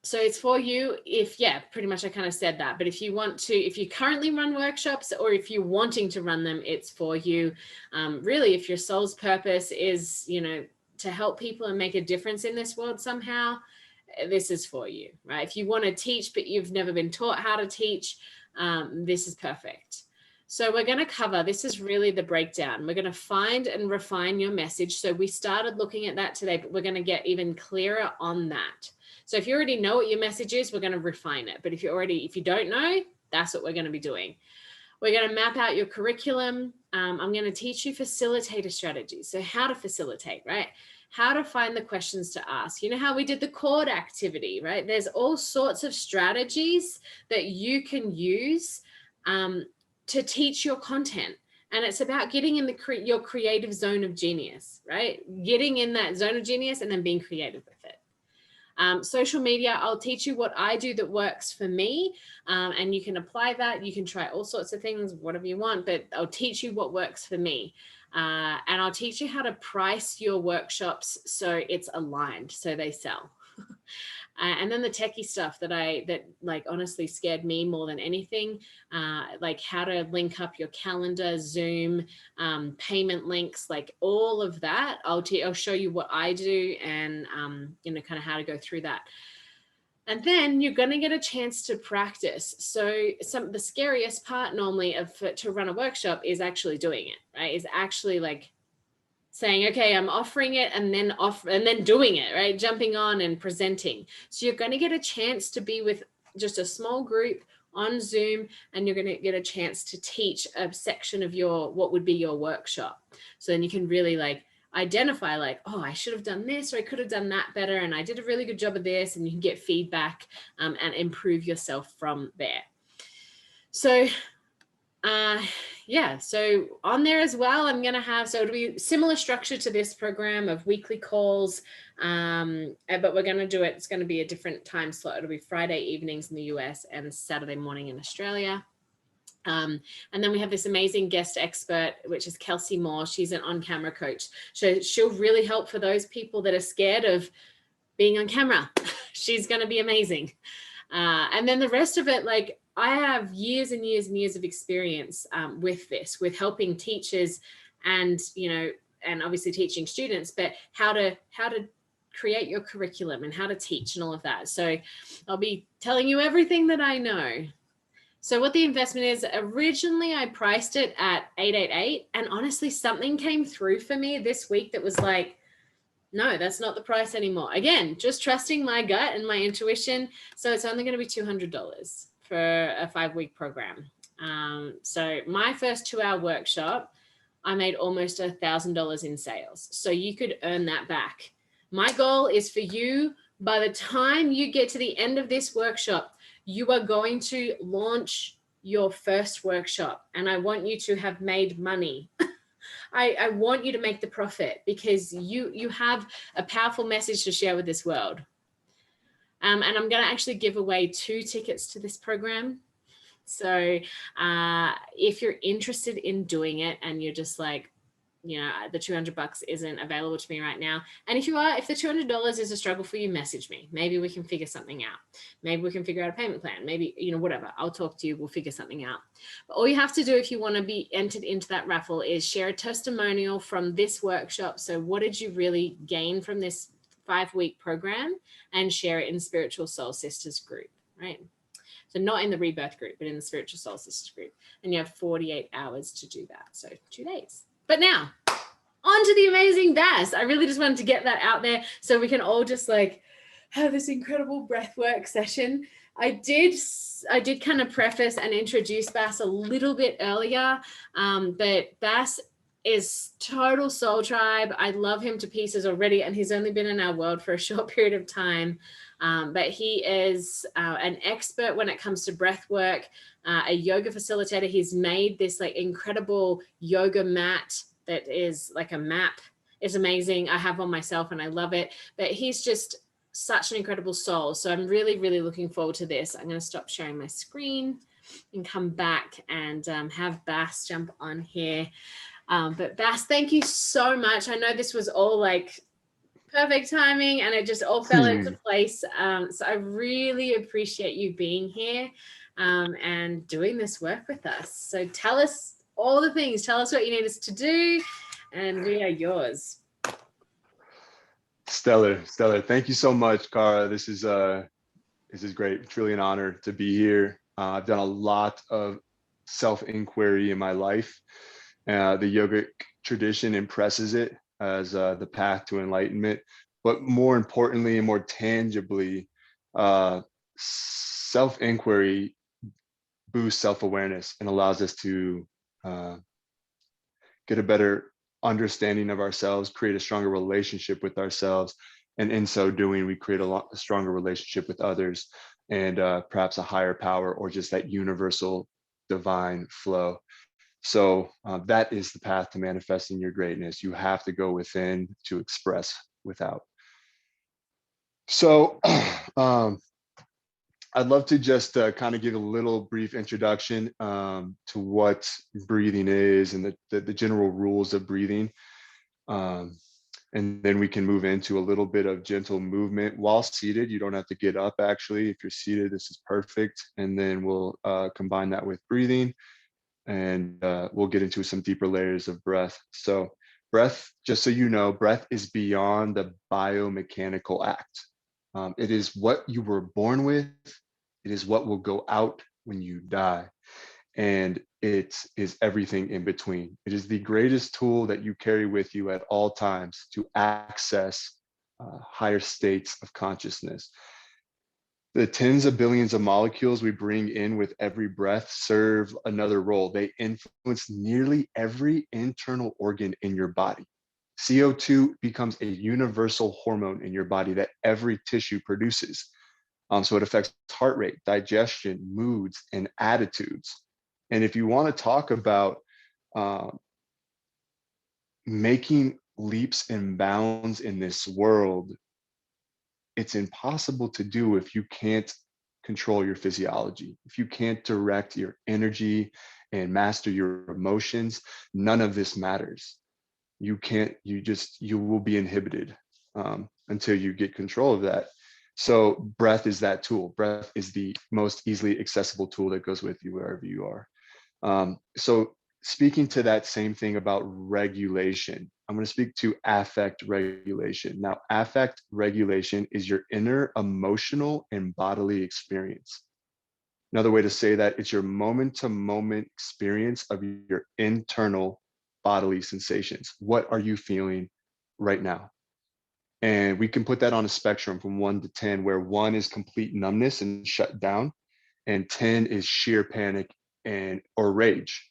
So it's for you if, yeah, pretty much I kind of said that. But if you want to, if you currently run workshops, or if you're wanting to run them, it's for you. Really, if your soul's purpose is, you know, to help people and make a difference in this world somehow, this is for you, right? If you want to teach, but you've never been taught how to teach, this is perfect. So we're going to cover, this is really the breakdown. We're going to find and refine your message. So we started looking at that today, but we're going to get even clearer on that. So if you already know what your message is, we're going to refine it. But if you don't know, that's what we're going to be doing. We're going to map out your curriculum. I'm going to teach you facilitator strategies. So how to facilitate, right? How to find the questions to ask. You know how we did the chord activity, right? There's all sorts of strategies that you can use to teach your content. And it's about getting in your creative zone of genius, right? Getting in that zone of genius and then being creative with it. Social media, I'll teach you what I do that works for me, and you can apply that. You can try all sorts of things, whatever you want, but I'll teach you what works for me. And I'll teach you how to price your workshops so it's aligned, so they sell. And then the techie stuff that like honestly scared me more than anything, like how to link up your calendar, Zoom, payment links, like all of that. I'll show you what I do, and you know, kind of how to go through that. And then you're going to get a chance to practice. So the scariest part normally to run a workshop is actually doing it, right? Is actually like saying, okay, I'm offering it, and then doing it, right? Jumping on and presenting. So you're going to get a chance to be with just a small group on Zoom, and you're going to get a chance to teach a section of what would be your workshop. So then you can really like identify like, oh, I should have done this, or I could have done that better, and I did a really good job of this, and you can get feedback and improve yourself from there. So yeah, so on there as well, I'm going to have, so it'll be similar structure to this program of weekly calls, but we're going to do it, it's going to be a different time slot. It'll be Friday evenings in the US and Saturday morning in Australia. And then we have this amazing guest expert, which is Kelsey Moore. She's an on-camera coach. So she'll really help for those people that are scared of being on camera. She's going to be amazing. And then the rest of it, like, I have years and years and years of experience with this, with helping teachers and, you know, and obviously teaching students, but how to create your curriculum and how to teach and all of that. So I'll be telling you everything that I know. So what the investment is, originally I priced it at $888, and honestly, something came through for me this week that was like, no, that's not the price anymore. Again, just trusting my gut and my intuition. So it's only going to be $200 for a 5-week program. So my first 2-hour workshop, I made almost $1,000 in sales. So you could earn that back. My goal is for you, by the time you get to the end of this workshop, you are going to launch your first workshop, and I want you to have made money. I want you to make the profit, because you have a powerful message to share with this world. And I'm going to actually give away 2 tickets to this program. So if you're interested in doing it and you're just like, you know, the $200 isn't available to me right now. And if the $200 is a struggle for you, message me. Maybe we can figure something out. Maybe we can figure out a payment plan. Maybe, you know, whatever. I'll talk to you. We'll figure something out. But all you have to do if you want to be entered into that raffle is share a testimonial from this workshop. So what did you really gain from this 5-week program, and share it in Spiritual Soul Sisters group, right? So not in the Rebirth group, but in the Spiritual Soul Sisters group. And you have 48 hours to do that. So 2 days. But now, on to the amazing Bass. I really just wanted to get that out there so we can all just like have this incredible breathwork session. I did kind of preface and introduce Bass a little bit earlier, but Bass is total soul tribe. I love him to pieces already, and he's only been in our world for a short period of time. But he is an expert when it comes to breath work, a yoga facilitator. He's made this like incredible yoga mat that is like a map. It's amazing. I have one myself and I love it. But he's just such an incredible soul. So I'm really, really looking forward to this. I'm going to stop sharing my screen and come back and have Bass jump on here. But Bass, thank you so much. I know this was all like perfect timing and it just all fell into place. So I really appreciate you being here and doing this work with us. So tell us all the things. Tell us what you need us to do, and we are yours. Stellar. Thank you so much, Cara. This is great. It's really an honor to be here. I've done a lot of self-inquiry in my life. The yogic tradition impresses it as the path to enlightenment, but more importantly and more tangibly, self-inquiry boosts self-awareness and allows us to get a better understanding of ourselves, create a stronger relationship with ourselves, and in so doing, we create a stronger relationship with others and perhaps a higher power or just that universal divine flow. So that is the path to manifesting your greatness. You have to go within to express without. So I'd love to just kind of give a little brief introduction to what breathing is and the general rules of breathing. And then we can move into a little bit of gentle movement while seated. You don't have to get up, actually. If you're seated, this is perfect. And then we'll combine that with breathing. And we'll get into some deeper layers of breath. So breath, just so you know, breath is beyond the biomechanical act. It is what you were born with. It is what will go out when you die. And it is everything in between. It is the greatest tool that you carry with you at all times to access higher states of consciousness. The tens of billions of molecules we bring in with every breath serve another role. They influence nearly every internal organ in your body. CO2 becomes a universal hormone in your body that every tissue produces. So it affects heart rate, digestion, moods, and attitudes. And if you want to talk about making leaps and bounds in this world, it's impossible to do if you can't control your physiology. If you can't direct your energy and master your emotions, none of this matters. You will be inhibited until you get control of that. So breath is that tool. Breath is the most easily accessible tool that goes with you wherever you are. So speaking to that same thing about regulation, I'm going to speak to affect regulation. Now, affect regulation is your inner emotional and bodily experience. Another way to say that, it's your moment-to-moment experience of your internal bodily sensations. What are you feeling right now? And we can put that on a spectrum from 1 to 10, where 1 is complete numbness and shut down, and 10 is sheer panic or rage.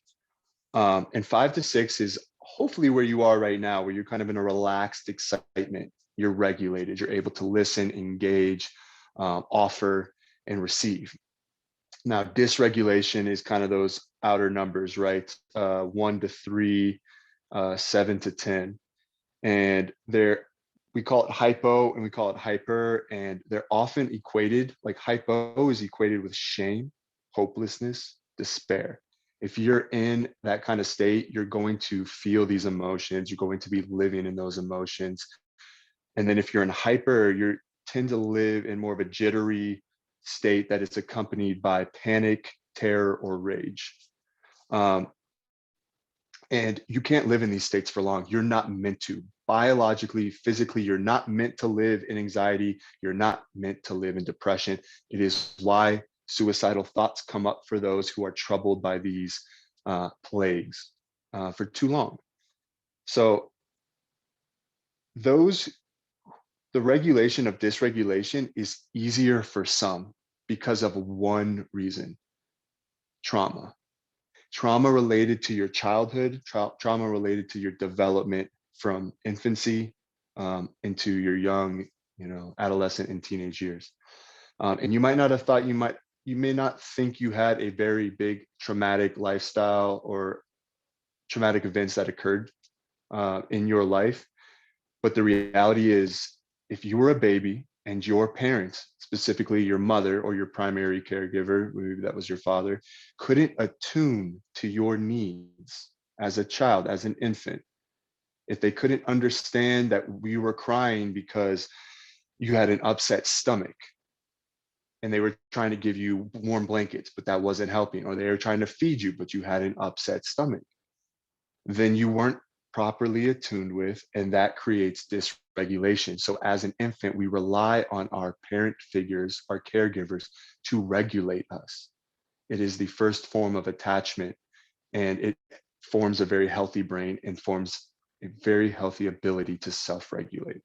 And 5 to 6 is hopefully where you are right now, where you're kind of in a relaxed excitement. You're regulated. You're able to listen, engage, offer, and receive. Now, dysregulation is kind of those outer numbers, right? 1 to 3, 7 to 10. And we call it hypo and we call it hyper, and they're often equated, like hypo is equated with shame, hopelessness, despair. If you're in that kind of state, you're going to feel these emotions. You're going to be living in those emotions. And then if you're in hyper, you tend to live in more of a jittery state that is accompanied by panic, terror, or rage. And you can't live in these states for long. You're not meant to. Biologically, physically, you're not meant to live in anxiety. You're not meant to live in depression. It is why suicidal thoughts come up for those who are troubled by these plagues for too long. So the regulation of dysregulation is easier for some because of one reason: trauma. Trauma related to your childhood, trauma related to your development from infancy into your young, adolescent and teenage years. And you might not have thought you may not think you had a very big traumatic lifestyle or traumatic events that occurred in your life. But the reality is, if you were a baby and your parents, specifically your mother or your primary caregiver, maybe that was your father, couldn't attune to your needs as a child, as an infant, if they couldn't understand that we were crying because you had an upset stomach and they were trying to give you warm blankets, but that wasn't helping, or they were trying to feed you, but you had an upset stomach, then you weren't properly attuned with, and that creates dysregulation. So as an infant, we rely on our parent figures, our caregivers, to regulate us. It is the first form of attachment, and it forms a very healthy brain and forms a very healthy ability to self-regulate.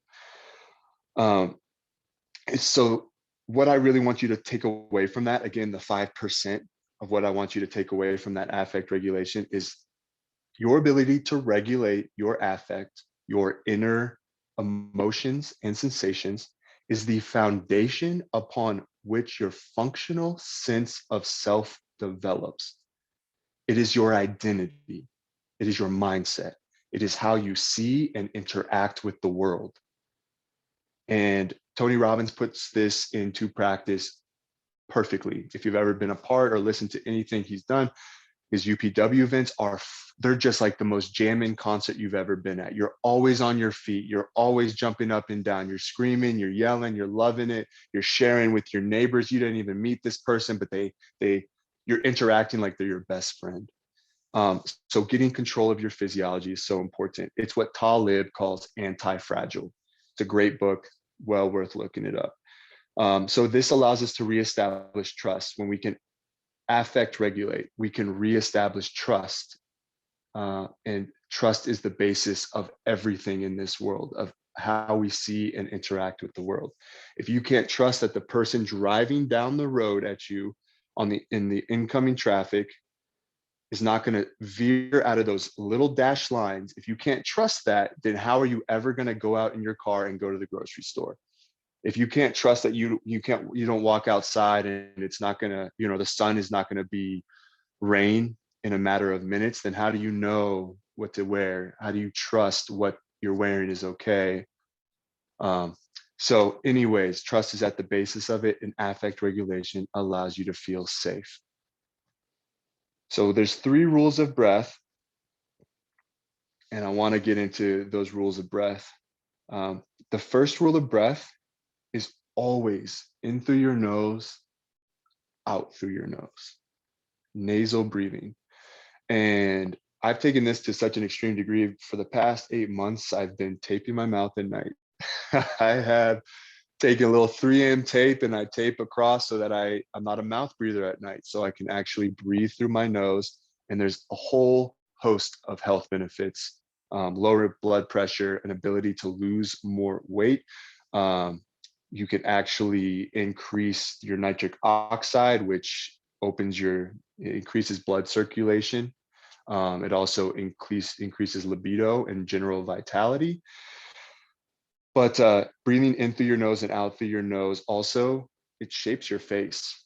So what I really want you to take away from that, again, the 5% of what I want you to take away from that affect regulation is your ability to regulate your affect, your inner emotions and sensations, is the foundation upon which your functional sense of self develops. It is your identity. It is your mindset. It is how you see and interact with the world. And Tony Robbins puts this into practice perfectly. If you've ever been a part or listened to anything he's done, his UPW events they're just like the most jamming concert you've ever been at. You're always on your feet. You're always jumping up and down. You're screaming, you're yelling, you're loving it. You're sharing with your neighbors. You didn't even meet this person, but you're interacting like they're your best friend. So getting control of your physiology is so important. It's what Talib calls anti-fragile. It's a great book, well worth looking it up. So this allows us to reestablish trust. When we can affect regulate, we can reestablish trust. And trust is the basis of everything in this world, of how we see and interact with the world. If you can't trust that the person driving down the road at you in the incoming traffic is not going to veer out of those little dashed lines, if you can't trust that, then how are you ever going to go out in your car and go to the grocery store? If you can't trust that you don't walk outside and it's not going to, the sun is not going to be rain in a matter of minutes, then how do you know what to wear? How do you trust what you're wearing is okay? So anyways, trust is at the basis of it, and affect regulation allows you to feel safe. So there's 3 rules of breath, and I want to get into those rules of breath. The first rule of breath is always in through your nose, out through your nose, nasal breathing. And I've taken this to such an extreme degree. For the past 8 months, I've been taping my mouth at night. I have taken a little 3M tape and I tape across so that I'm not a mouth breather at night, so I can actually breathe through my nose. And there's a whole host of health benefits: lower blood pressure, an ability to lose more weight. You can actually increase your nitric oxide, which increases blood circulation. It also increases libido and general vitality. But breathing in through your nose and out through your nose also, it shapes your face.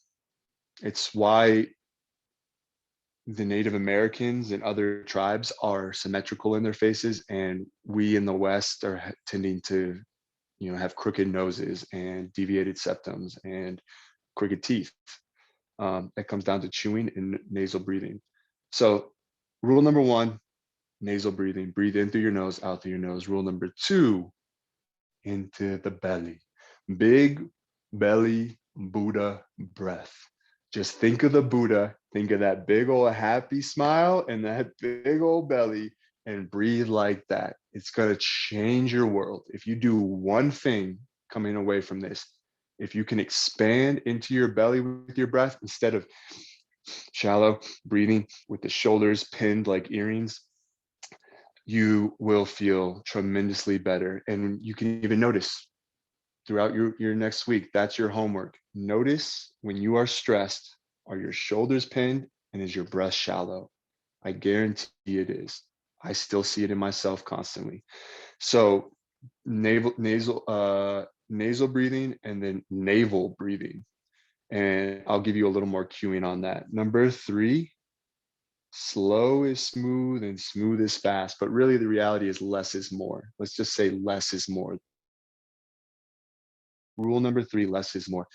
It's why the Native Americans and other tribes are symmetrical in their faces, and we in the West are tending to, have crooked noses and deviated septums and crooked teeth. It comes down to chewing and nasal breathing. So rule number one, nasal breathing. Breathe in through your nose, out through your nose. Rule number two, into the belly. Big belly Buddha breath. Just think of the Buddha, think of that big old happy smile and that big old belly, and breathe like that. It's going to change your world. If you do one thing coming away from this, if you can expand into your belly with your breath instead of shallow breathing with the shoulders pinned like earrings, you will feel tremendously better. And you can even notice throughout your next week, that's your homework. Notice when you are stressed, are your shoulders pinned and is your breath shallow? I guarantee it is. I still see it in myself constantly. So nasal breathing and then navel breathing. And I'll give you a little more cueing on that. Number three, slow is smooth and smooth is fast, but really the reality is less is more. Let's just say less is more. Rule number three, less is more.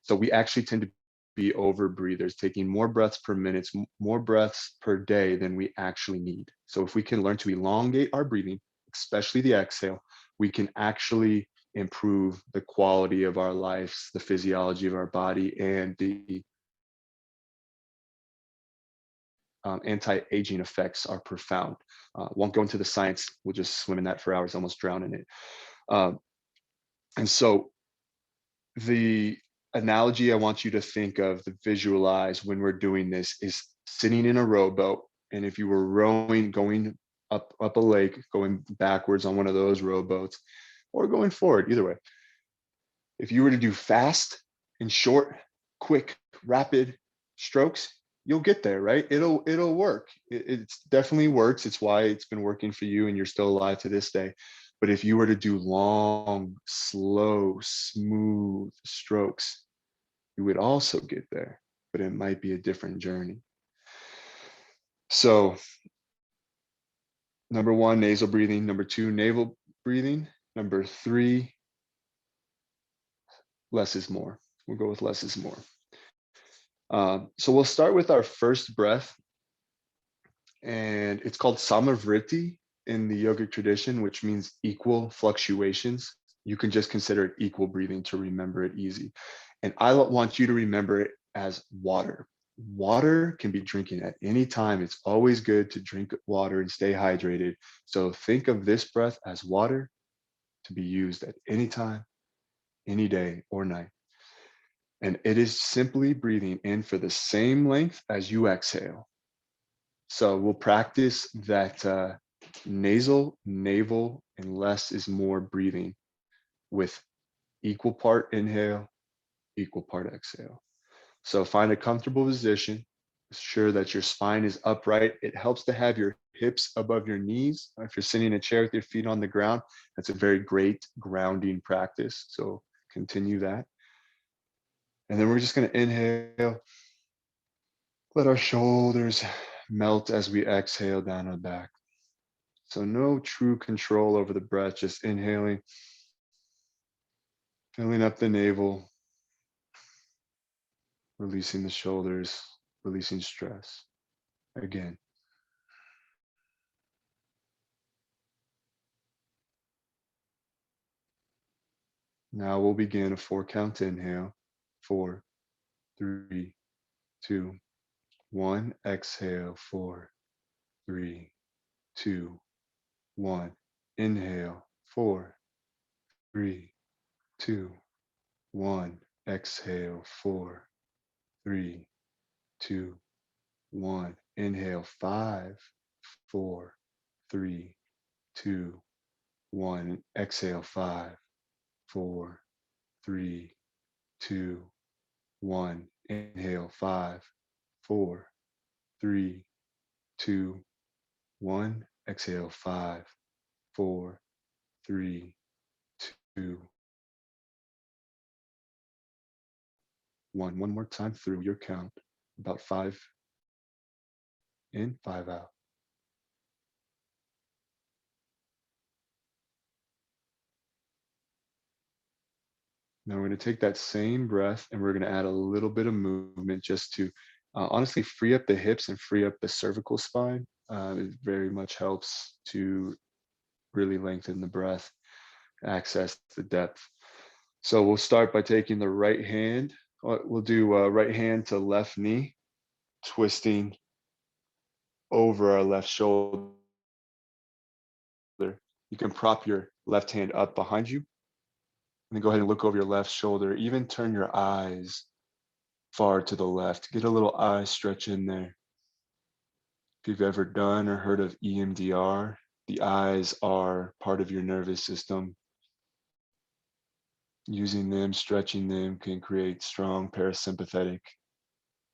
So we actually tend to be over breathers, taking more breaths per minute, more breaths per day than we actually need. So if we can learn to elongate our breathing, especially the exhale, we can actually improve the quality of our lives, the physiology of our body, and the anti-aging effects are profound. Won't go into the science. We'll just swim in that for hours, almost drown in it. And so the analogy I want you to think of, the visualize when we're doing this is sitting in a rowboat. And if you were rowing, going up a lake, going backwards on one of those rowboats, or going forward, either way. If you were to do fast and short, quick, rapid strokes, you'll get there, right? It'll work. It definitely works. It's why it's been working for you and you're still alive to this day. But if you were to do long, slow, smooth strokes, you would also get there, but it might be a different journey. So number one, nasal breathing. Number two, navel breathing. Number three, less is more. We'll go with less is more. So we'll start with our first breath, and it's called samavriti in the yogic tradition, which means equal fluctuations. You can just consider it equal breathing to remember it easy. And I want you to remember it as water. Water can be drinking at any time. It's always good to drink water and stay hydrated. So think of this breath as water to be used at any time, any day or night. And it is simply breathing in for the same length as you exhale. So we'll practice that nasal, navel, and less is more breathing with equal part inhale, equal part exhale. So find a comfortable position. Ensure that your spine is upright. It helps to have your hips above your knees. If you're sitting in a chair with your feet on the ground, that's a very great grounding practice. So continue that. And then we're just going to inhale. Let our shoulders melt as we exhale down our back. So no true control over the breath, just inhaling, filling up the navel, releasing the shoulders, releasing stress. Again. Now we'll begin a 4-count inhale. 4, 3, 2, 1. Exhale. 4, 3, 2, 1. Inhale. 4, 3, 2, 1. Exhale. 4, 3, 2, 1. Inhale. 5, 4, 3, 2, 1. Exhale. 5, 4, 3, 2, 1. Inhale. 5, 4, 3, 2, 1. Exhale. 5, 4, 3, 2, 1. One more time through your count. About 5 in, 5 out. Now we're going to take that same breath and we're going to add a little bit of movement just to Honestly, free up the hips and free up the cervical spine. It very much helps to really lengthen the breath, access the depth. So we'll start by taking the right hand. We'll do right hand to left knee, twisting over our left shoulder. You can prop your left hand up behind you, and then go ahead and look over your left shoulder. Even turn your eyes far to the left. Get a little eye stretch in there. If you've ever done or heard of EMDR, the eyes are part of your nervous system. Using them, stretching them can create strong parasympathetic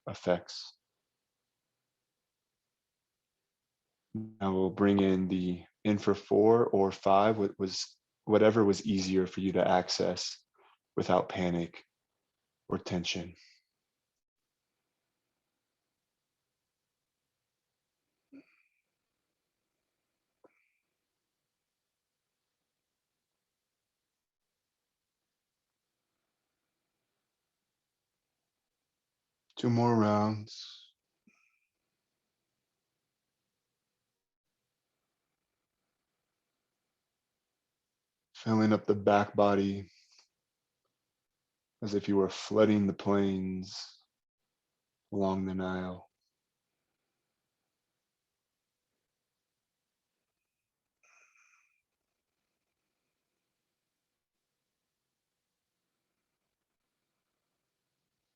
effects. Now we'll bring in the in for 4 or 5, whatever was easier for you to access without panic or tension. Two more rounds. Filling up the back body as if you were flooding the plains along the Nile.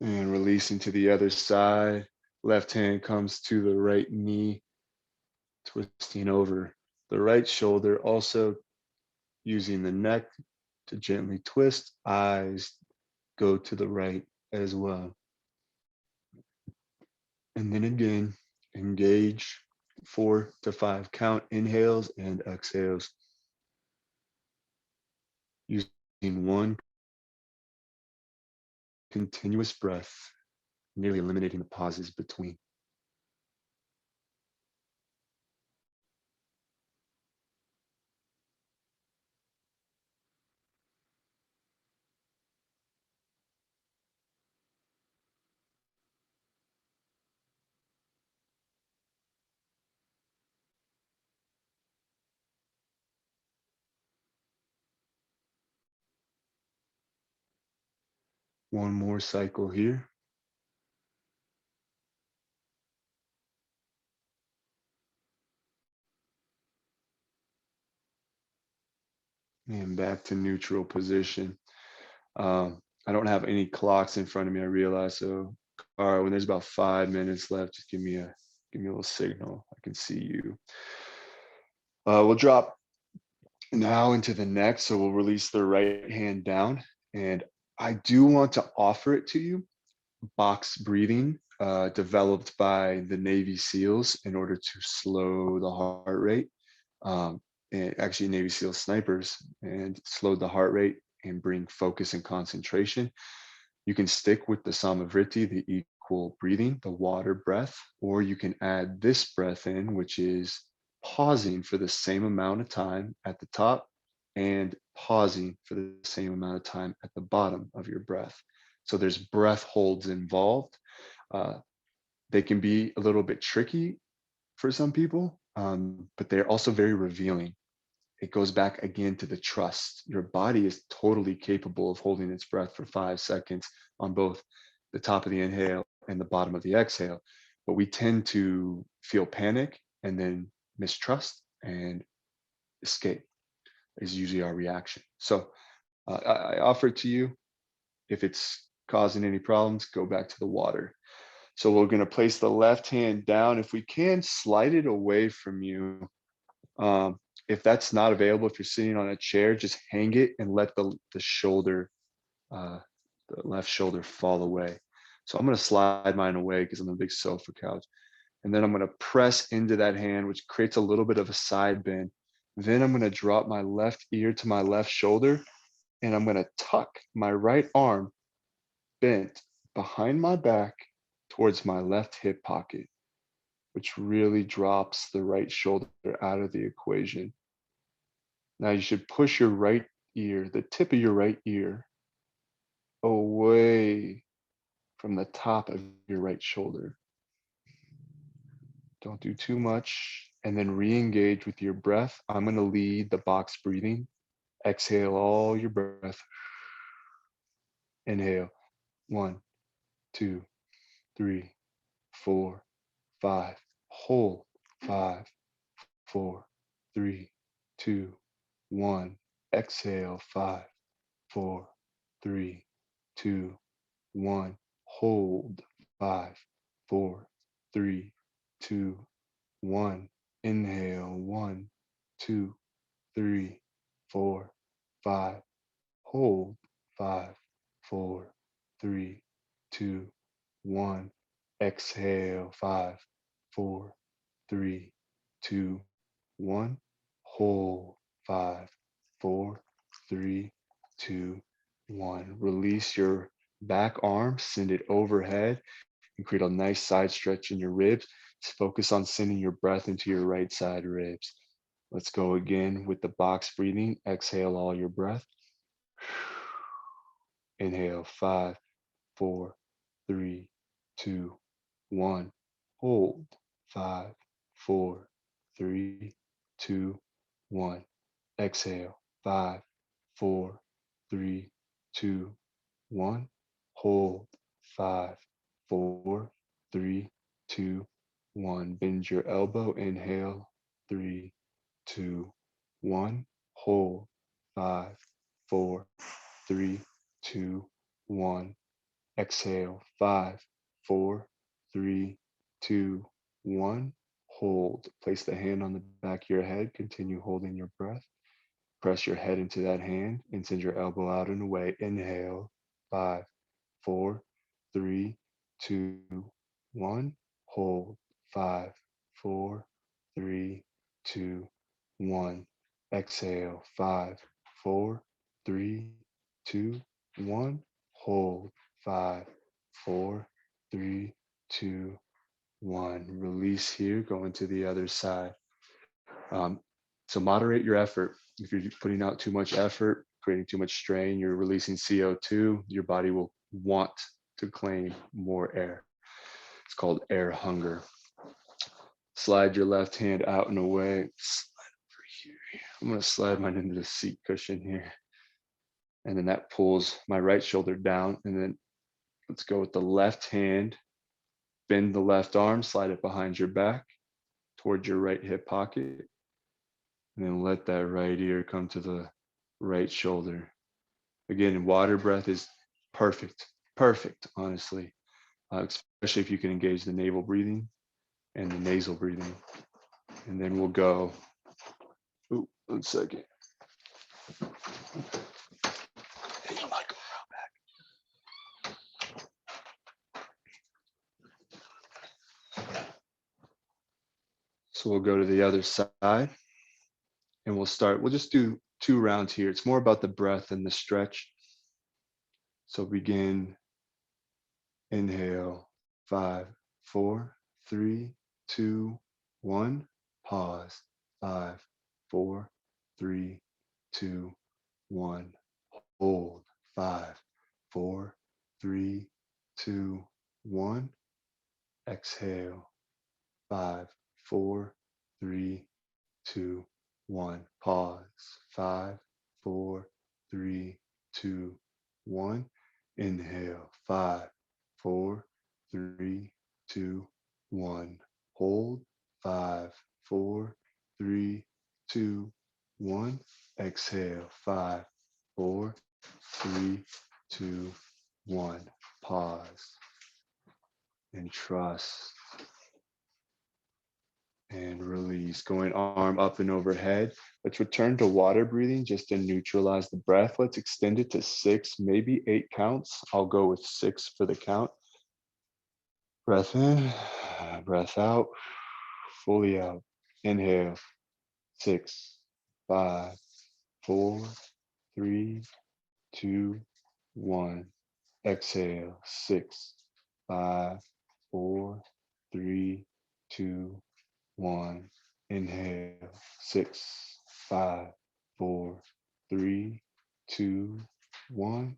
And releasing to the other side. Left hand comes to the right knee, twisting over the right shoulder, also using the neck to gently twist. Eyes go to the right as well. And then again, engage 4 to 5 count inhales and exhales. Using one continuous breath, nearly eliminating the pauses between. One more cycle here. And back to neutral position. I don't have any clocks in front of me, I realize. So, all right, when there's about 5 minutes left, just give me a little signal. I can see you. We'll drop now into the neck. So we'll release the right hand down. And I do want to offer it to you, box breathing, developed by the Navy SEALs in order to slow the heart rate. And actually Navy SEAL snipers, and slow the heart rate and bring focus and concentration. You can stick with the Samavriti, the equal breathing, the water breath, or you can add this breath in, which is pausing for the same amount of time at the top and pausing for the same amount of time at the bottom of your breath. So there's breath holds involved. They can be a little bit tricky for some people, but they're also very revealing. It goes back again to the trust. Your body is totally capable of holding its breath for 5 seconds on both the top of the inhale and the bottom of the exhale. But we tend to feel panic and then mistrust and escape is usually our reaction. So I offer it to you. If it's causing any problems, go back to the water. So we're going to place the left hand down. If we can, slide it away from you. If that's not available, if you're sitting on a chair, just hang it and let the shoulder, the left shoulder fall away. So I'm going to slide mine away because I'm a big sofa couch. And then I'm going to press into that hand, which creates a little bit of a side bend. Then I'm going to drop my left ear to my left shoulder, and I'm going to tuck my right arm bent behind my back towards my left hip pocket, which really drops the right shoulder out of the equation. Now you should push your right ear, the tip of your right ear, away from the top of your right shoulder. Don't do too much. And then re-engage with your breath. I'm going to lead the box breathing. Exhale all your breath. Inhale. 1, 2, 3, 4, 5. Hold. 5, 4, 3, 2, 1. Exhale. 5, 4, 3, 2, 1. Hold. 5, 4, 3, 2, 1. Inhale. 1, 2, 3, 4, 5. Hold. 5, 4, 3, 2, 1. Exhale. 5, 4, 3, 2, 1. Hold. 5, 4, 3, 2, 1. Release your back arm, send it overhead, and create a nice side stretch in your ribs. Just focus on sending your breath into your right side ribs. Let's go again with the box breathing. Exhale all your breath. Inhale. 5, 4, 3, 2, 1. Hold. 5, 4, 3, 2, 1. Exhale. 5, 4, 3, 2, 1. Hold. 5, 4, 3, 2, 1. Bend your elbow. Inhale. 3, 2, 1. Hold. 5, 4, 3, 2, 1. Exhale. 5, 4, 3, 2, 1. Hold. Place the hand on the back of your head. Continue holding your breath. Press your head into that hand and send your elbow out and away. Inhale. 5, 4, 3, 2, 1. Hold. 5, 4, 3, 2, 1. Exhale. 5, 4, 3, 2, 1. Hold. 5, 4, 3, 2, 1. Release here. Go into the other side. So moderate your effort. If you're putting out too much effort, creating too much strain, you're releasing CO2, your body will want to claim more air. It's called air hunger. Slide your left hand out and away. Slide over here. I'm going to slide mine into the seat cushion here. And then that pulls my right shoulder down. And then let's go with the left hand. Bend the left arm, slide it behind your back towards your right hip pocket. And then let that right ear come to the right shoulder. Again, water breath is perfect, honestly, especially if you can engage the navel breathing and the nasal breathing. And then we'll go, 1 second. So we'll go to the other side and we'll just do 2 rounds here. It's more about the breath and the stretch. So begin, inhale, 5, 4, 3, 2, 1. Pause, 5, 4, 3, 2, 1. Hold, 5, 4, 3, 2, 1. Exhale, 5, 4, 3, 2, 1. Pause, 5, 4, 3, 2, 1. Inhale, 5, 4, 3, 2, 1. Hold, 5, 4, 3, 2, 1. Exhale, 5, 4, 3, 2, 1. Pause and trust and release. Going arm up and overhead. Let's return to water breathing just to neutralize the breath. Let's extend it to 6, maybe 8 counts. I'll go with 6 for the count. Breath in, breath out, fully out. Inhale, 6, 5, 4, 3, 2, 1. Exhale, 6, 5, 4, 3, 2, 1. Inhale, 6, 5, 4, 3, 2, 1.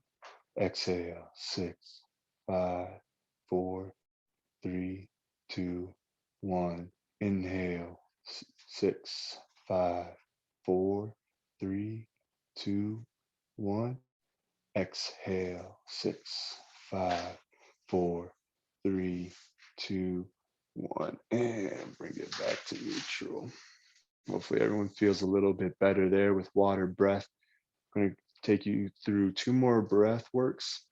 Exhale, 6, 5, 4, 3, 2, 1. Inhale, 6, 5, 4, 3, 2, 1. Exhale, 6, 5, 4, 3, 2, 1. And bring it back to neutral. Hopefully everyone feels a little bit better there with water breath. I'm going to take you through 2 more breath works.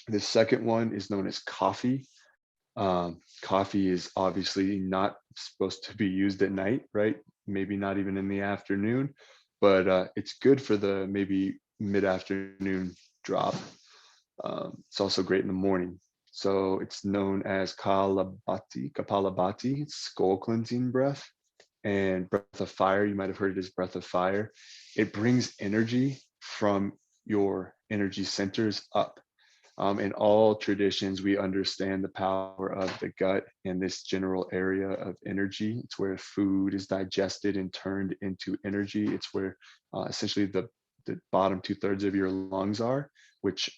The second one is known as coffee. Coffee is obviously not supposed to be used at night, right? Maybe not even in the afternoon, but it's good for the maybe mid-afternoon drop. It's also great in the morning. So it's known as Kapalabhati, it's skull cleansing breath, and breath of fire. You might have heard it as breath of fire. It brings energy from your energy centers up. In all traditions, we understand the power of the gut and this general area of energy. It's where food is digested and turned into energy. It's where essentially the bottom 2/3 of your lungs are, which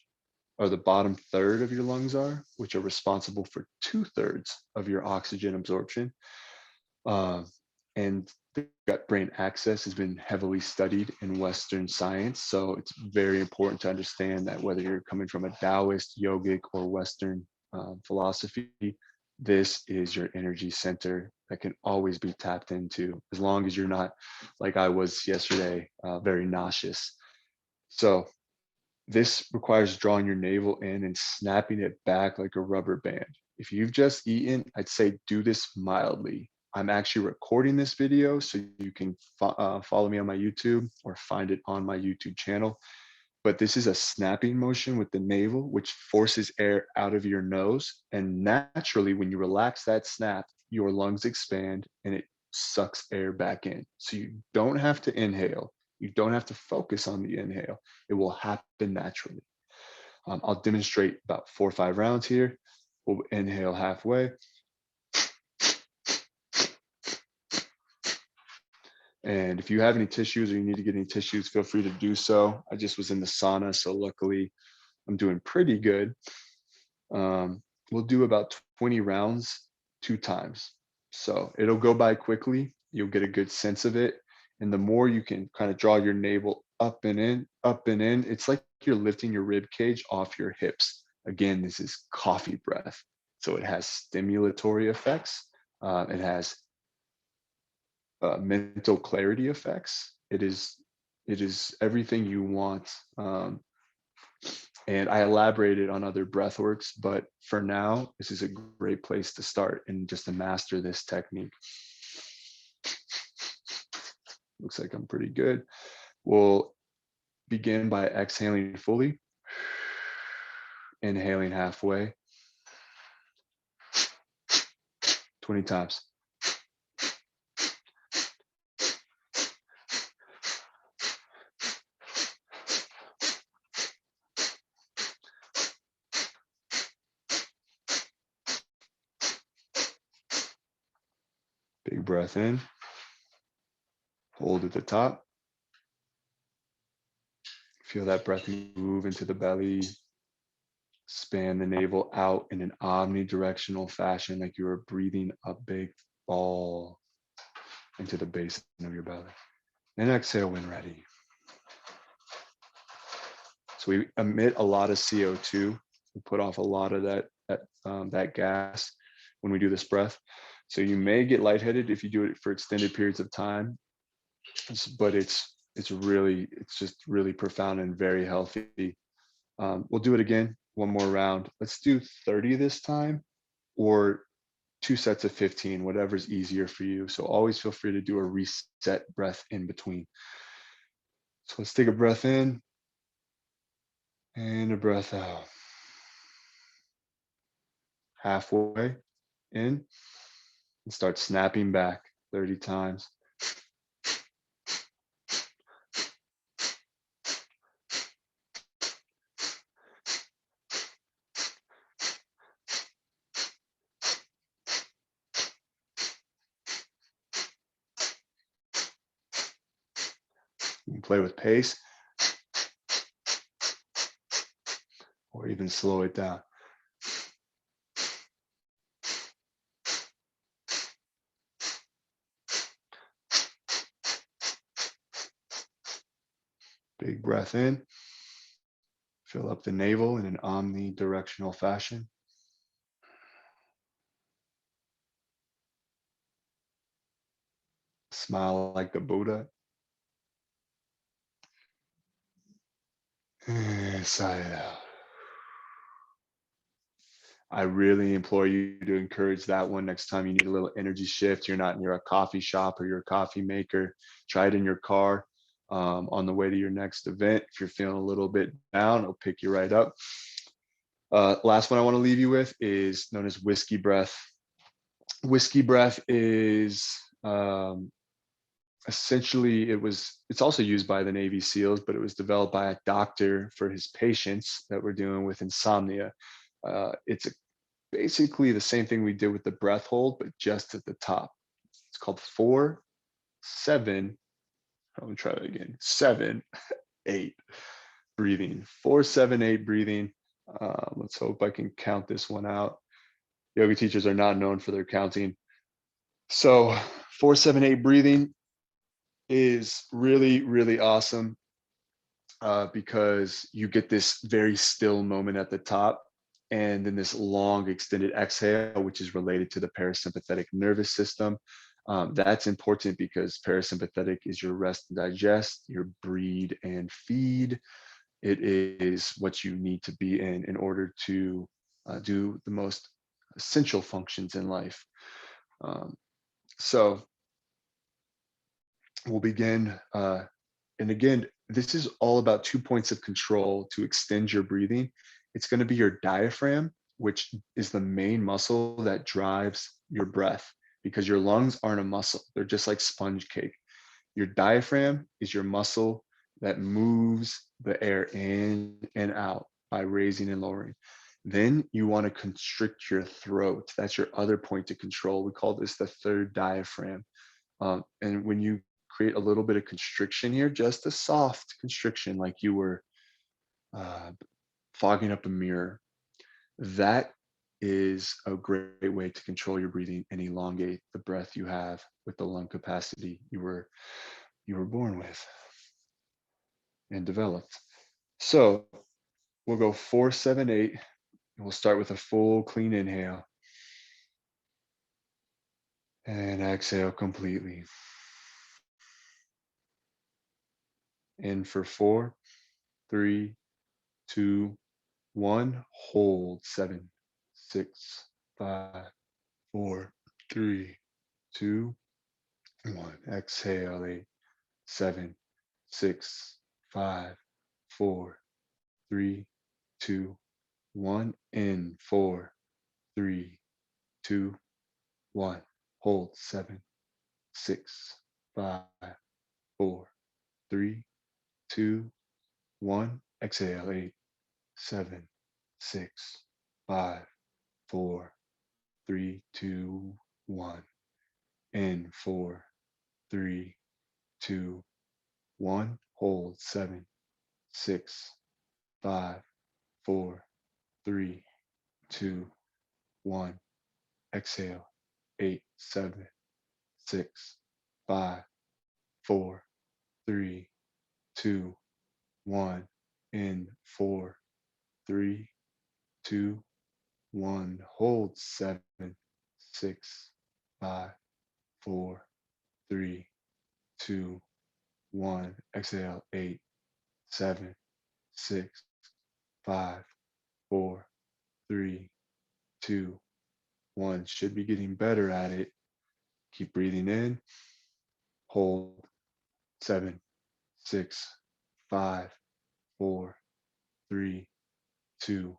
or the bottom third of your lungs are, which are responsible for 2/3 of your oxygen absorption. And the gut-brain axis has been heavily studied in Western science. So it's very important to understand that whether you're coming from a Taoist, yogic, or Western philosophy, this is your energy center that can always be tapped into, as long as you're not, like I was yesterday, very nauseous. So this requires drawing your navel in and snapping it back like a rubber band. If you've just eaten, I'd say do this mildly. I'm actually recording this video so you can follow me on my YouTube or find it on my YouTube channel. But this is a snapping motion with the navel, which forces air out of your nose. And naturally, when you relax that snap, your lungs expand and it sucks air back in. So you don't have to inhale. You don't have to focus on the inhale. It will happen naturally. I'll demonstrate about 4 or 5 rounds here. We'll inhale halfway. And if you have any tissues or you need to get any tissues, feel free to do so. I just was in the sauna, so luckily I'm doing pretty good. We'll do about 20 rounds 2 times. So it'll go by quickly. You'll get a good sense of it. And the more you can kind of draw your navel up and in, it's like you're lifting your rib cage off your hips. Again, this is coffee breath. So it has stimulatory effects. It has mental clarity effects. It is everything you want. And I elaborated on other breath works, but for now, this is a great place to start and just to master this technique. Looks like I'm pretty good. We'll begin by exhaling fully, inhaling halfway, 20 times. Big breath in, hold at the top. Feel that breath move into the belly. Span the navel out in an omnidirectional fashion, like you are breathing a big ball into the basin of your belly. And exhale when ready. So we emit a lot of CO2. We put off a lot of that gas when we do this breath. So you may get lightheaded if you do it for extended periods of time, but it's just really profound and very healthy. We'll do it again, 1 more round. Let's do 30 this time, or 2 sets of 15, whatever's easier for you. So always feel free to do a reset breath in between. So let's take a breath in and a breath out. Halfway in and start snapping back 30 times. You can play with pace or even slow it down. Big breath in. Fill up the navel in an omnidirectional fashion. Smile like the Buddha. Sigh it out. I really implore you to encourage that one next time you need a little energy shift. You're not near a coffee shop or your coffee maker. Try it in your car on the way to your next event. If you're feeling a little bit down, it'll pick you right up. Last one I want to leave you with is known as whiskey breath. Whiskey breath is essentially, it's also used by the Navy SEALs, but it was developed by a doctor for his patients that were dealing with insomnia. It's basically the same thing we did with the breath hold, but just at the top. It's called 4, 7. I'm gonna try that again. 7, 8 breathing. 4, 7, 8 breathing. Let's hope I can count this one out. Yoga teachers are not known for their counting. So 4, 7, 8 breathing is really, really awesome because you get this very still moment at the top, and then this long extended exhale, which is related to the parasympathetic nervous system. That's important because parasympathetic is your rest and digest, your breed and feed. It is what you need to be in order to do the most essential functions in life. So we'll begin. And again, this is all about 2 points of control to extend your breathing. It's going to be your diaphragm, which is the main muscle that drives your breath, because your lungs aren't a muscle. They're just like sponge cake. Your diaphragm is your muscle that moves the air in and out by raising and lowering. Then you want to constrict your throat. That's your other point of control. We call this the third diaphragm. And when you create a little bit of constriction here, just a soft constriction, like you were fogging up a mirror, that is a great way to control your breathing and elongate the breath you have with the lung capacity you were born with and developed. So we'll go 4, 7, 8, and we'll start with a full clean inhale and exhale completely. In for 4, 3, 2, 1. Hold 7, 6, 5, 4, 3, 2, 1. Exhale 8, 7, 6, 5, 4, 3, 2, 1. In 4, 3, 2, 1. Hold 7, 6, 5, 4, 3, 2, 1. Exhale 8, 7, 6, 5, 4, 3, 2, 1. In 4, 3, 2, 1. Hold 7, 6, 5, 4, 3, 2, 1. Exhale 8, 7, 6, 5, 4, 3, 2, 1. In 4, 3, 2, 1. Hold 7, 6, 5, 4, 3, 2, 1. Exhale 8, 7, 6, 5, 4, 3, 2, 1. Should be getting better at it. Keep breathing in. Hold 7, 6, 5, 4, 3, 2,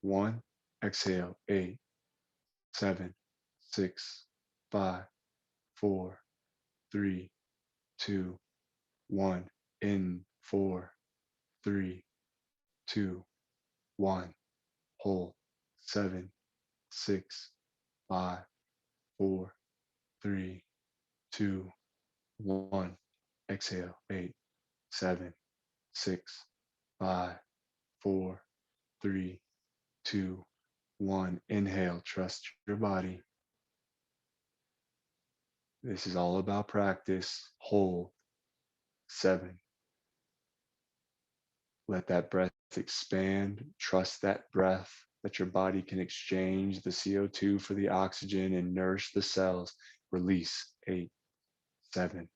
1. Exhale 8, 7, 6, 5, 4, 3, 2, 1. In 4, 3, 2, 1. Hold 7, 6, 5, 4, 3, 2, 1. Exhale 8, 7, 6, 5, 4, 3, 2, 1. Inhale, trust your body. This is all about practice. Hold 7, Let that breath expand. Trust that breath, that your body can exchange the CO2 for the oxygen and nourish the cells. Release 8, 7,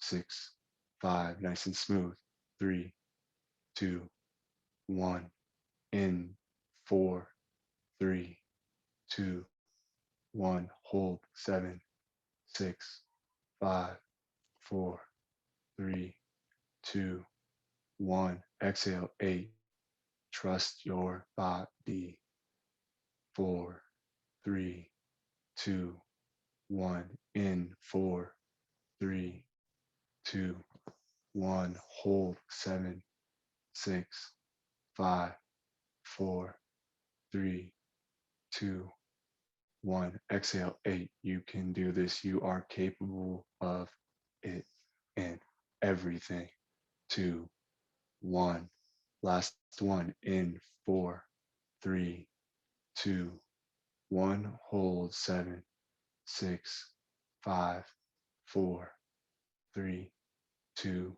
6, 5, nice and smooth. 3, 2, 1. In 4, 3, 2, 1. Hold 7, 6, 5, 4, 3, 2, 1. Exhale 8. Trust your body. 4, 3, 2, 1. In 4, 3, 2, 1. Hold 7, 6, 5, 4, 3, 2, 1. Exhale 8. You can do this. You are capable of it and everything. 2, 1. Last one. In 4, 3, 2, 1. Hold 7, 6, 5, 4, 3, 2,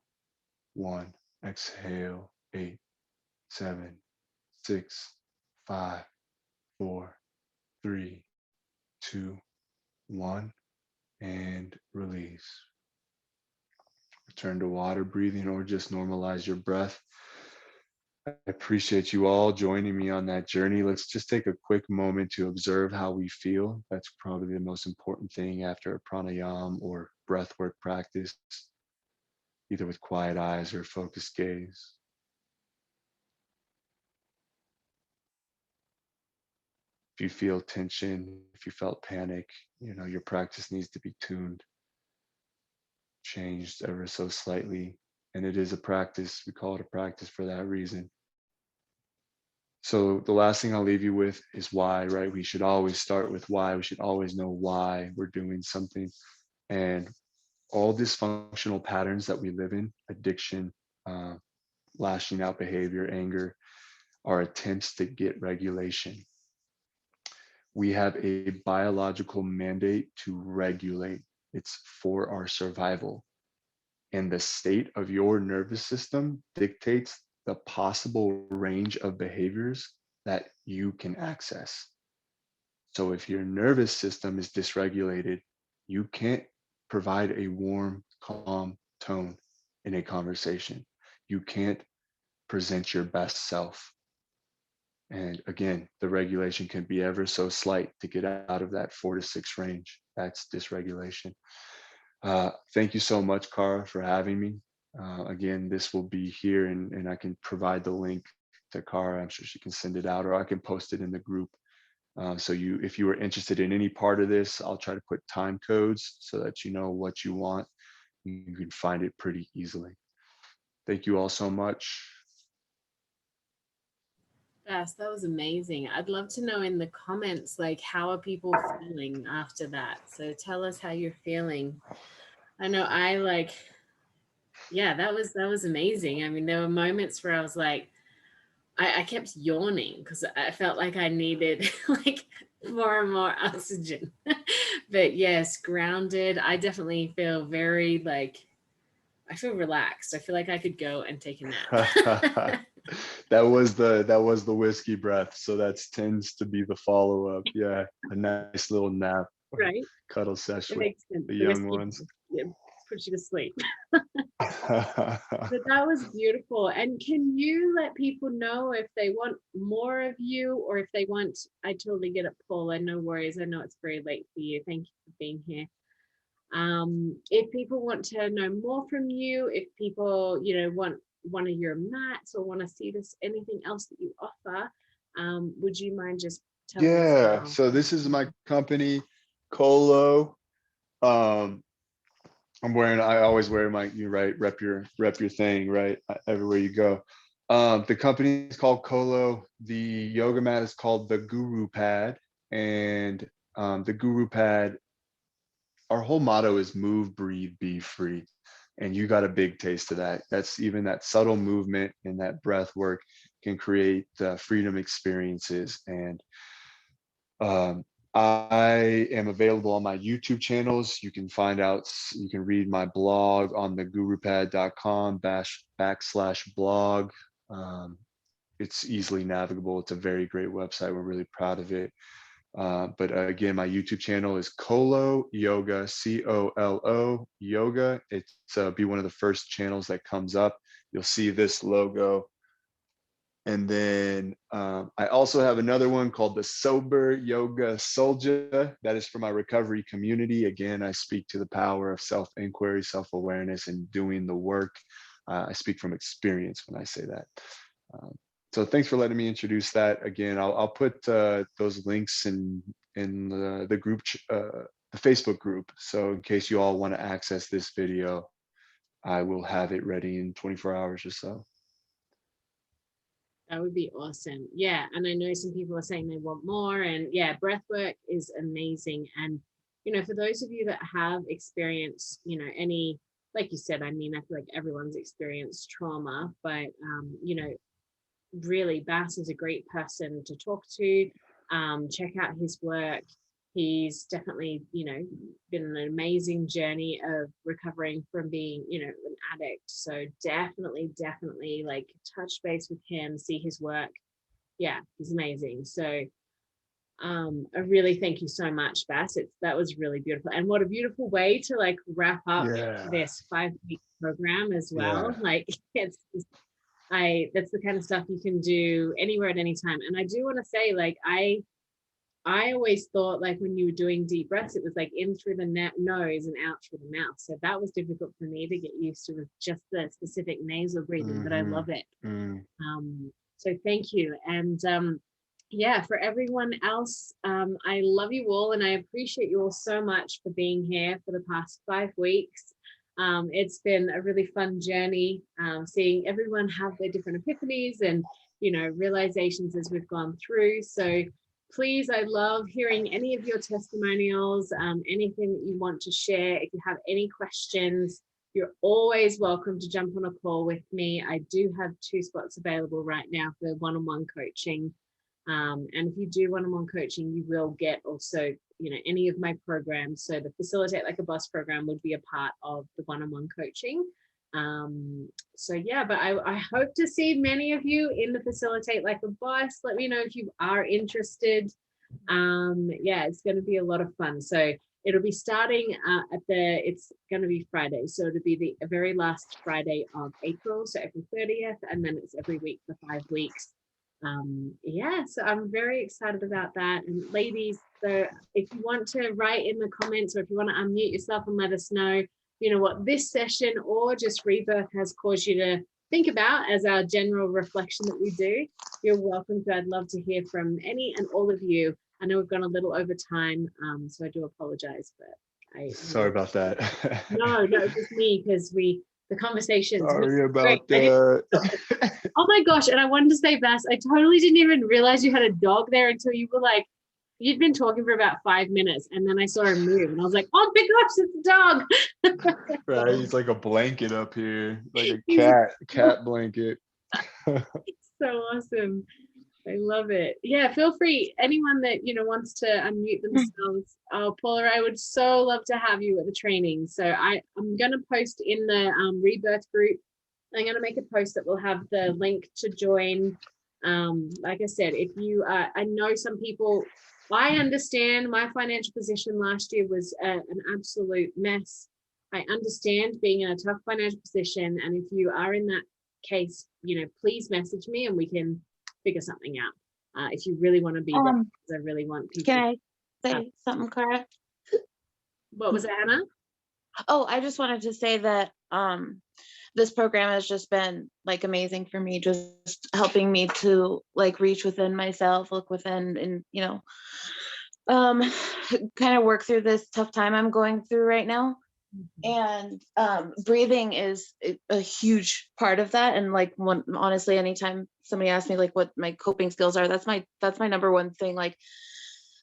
1. Exhale 8, 7, 6, 5, 4, 3, 2, 1. And release. Return to water breathing or just normalize your breath. I appreciate you all joining me on that journey. Let's just take a quick moment to observe how we feel. That's probably the most important thing after a pranayama or breathwork practice, either with quiet eyes or focused gaze. If you feel tension, if you felt panic, your practice needs to be tuned, changed ever so slightly. And it is a practice. We call it a practice for that reason. So the last thing I'll leave you with is why, right? We should always start with why. We should always know why we're doing something. And all dysfunctional patterns that we live in, addiction, lashing out behavior, anger, are attempts to get regulation. We have a biological mandate to regulate. It's for our survival. And the state of your nervous system dictates the possible range of behaviors that you can access. So if your nervous system is dysregulated, you can't provide a warm, calm tone in a conversation. You can't present your best self. And again, the regulation can be ever so slight to get out of that 4 to 6 range. That's dysregulation. Thank you so much, Cara, for having me. Again, this will be here and I can provide the link to Cara. I'm sure she can send it out or I can post it in the group. So if you are interested in any part of this, I'll try to put time codes so that you know what you want. You can find it pretty easily. Thank you all so much. Yes, that was amazing. I'd love to know in the comments, like, how are people feeling after that? So tell us how you're feeling. I know yeah, that was amazing. I mean, there were moments where I was like, I kept yawning because I felt like I needed like more and more oxygen. But yes, grounded. I definitely feel very I feel relaxed. I feel like I could go and take a nap. That was the whiskey breath. So that tends to be the follow-up. Yeah, a nice little nap, Right? cuddle It session with makes sense. the The young whiskey ones. puts you to sleep. But that was beautiful. And can you let people know if they want more of you or if they want, I totally get it, Paula, no worries. I know it's very late for you. Thank you for being here. If people want to know more from you, if people, want one of your mats or want to see anything else that you offer, would you mind just telling us Yeah, now? so this is my company, Colo. I always wear my, rep your thing, right? Everywhere you go. The company is called Colo. The yoga mat is called the Guru Pad. And the Guru Pad, our whole motto is move, breathe, be free. And you got a big taste of that. That's even that subtle movement and that breath work can create freedom experiences. And I am available on my YouTube channels. You can you can read my blog on thegurupad.com /blog. It's easily navigable. It's a very great website. We're really proud of it. But again, my YouTube channel is Colo Yoga, COLO Yoga. It's be one of the first channels that comes up. You'll see this logo. And then I also have another one called the Sober Yoga Soldier. That is for my recovery community. Again, I speak to the power of self-inquiry, self-awareness, and doing the work. I speak from experience when I say that. So thanks for letting me introduce that. Again, I'll put those links in the group, the Facebook group. So in case you all want to access this video, I will have it ready in 24 hours or so. That would be awesome. Yeah. And I know some people are saying they want more, and yeah, breath work is amazing. And, you know, for those of you that have experienced, you know, any, like you said, I mean, I feel like everyone's experienced trauma, but, you know, really Bass is a great person to talk to. Check out his work. He's definitely, you know, been an amazing journey of recovering from being, you know, an addict. So definitely like touch base with him, see his work. Yeah, he's amazing. So I really thank you so much, Bass. That was really beautiful. And what a beautiful way to like wrap up this 5-week program as well. Like that's the kind of stuff you can do anywhere at any time. And I do want to say, like, I always thought, like, when you were doing deep breaths, it was like in through the nose and out through the mouth. So that was difficult for me to get used to, with just the specific nasal breathing, but I love it. So thank you. And yeah, for everyone else, I love you all, and I appreciate you all so much for being here for the past 5 weeks. It's been a really fun journey, seeing everyone have their different epiphanies and, you know, realizations as we've gone through. So please, I love hearing any of your testimonials, anything that you want to share. If you have any questions, you're always welcome to jump on a call with me. I do have 2 spots available right now for one-on-one coaching. And if you do one-on-one coaching, you will get also, you know, any of my programs. So the Facilitate Like a Boss program would be a part of the one-on-one coaching. So yeah, but I hope to see many of you in the Facilitate Like a Boss. Let me know if you are interested. Yeah, it's going to be a lot of fun. So it'll be starting it's going to be Friday. So it'll be the very last Friday of April, so April 30th, and then it's every week for 5 weeks. Yeah, so I'm very excited about that. And ladies, so if you want to write in the comments, or if you want to unmute yourself and let us know, you know, what this session or just Rebirth has caused you to think about as our general reflection that we do, you're welcome to. I'd love to hear from any and all of you. I know we've gone a little over time, so I do apologize, but sorry about that. No, just me, because the conversations. Sorry about that. Oh my gosh, and I wanted to say, Bass, I totally didn't even realize you had a dog there until you were like, you'd been talking for about 5 minutes, and then I saw him move, and I was like, oh my gosh, it's a dog. Right, he's like a blanket up here, like a cat blanket. It's so awesome. I love it. Yeah, feel free. Anyone that, you know, wants to unmute themselves. Oh, Paula, I would so love to have you at the training. So I'm going to post in the Rebirth group. I'm going to make a post that will have the link to join. Like I said, if you, I know some people, I understand my financial position last year was an absolute mess. I understand being in a tough financial position. And if you are in that case, you know, please message me and we can figure something out. If you really want to be there, because I really want people. Can I say something correct? What was that, Hannah? Oh, I just wanted to say that this program has just been like amazing for me, just helping me to like reach within myself, look within, and, you know, kind of work through this tough time I'm going through right now. And breathing is a huge part of that. And like, honestly, anytime somebody asks me like what my coping skills are, that's my number one thing. Like,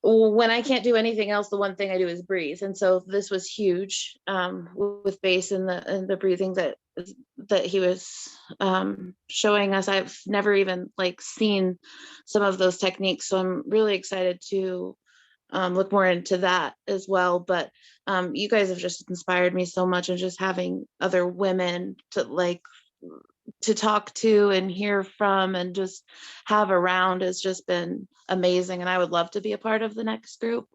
when I can't do anything else, the one thing I do is breathe. And so this was huge, with Bass and the breathing that he was showing us. I've never even like seen some of those techniques, so I'm really excited to look more into that as well. But you guys have just inspired me so much, and just having other women to like to talk to and hear from and just have around has just been amazing. And I would love to be a part of the next group.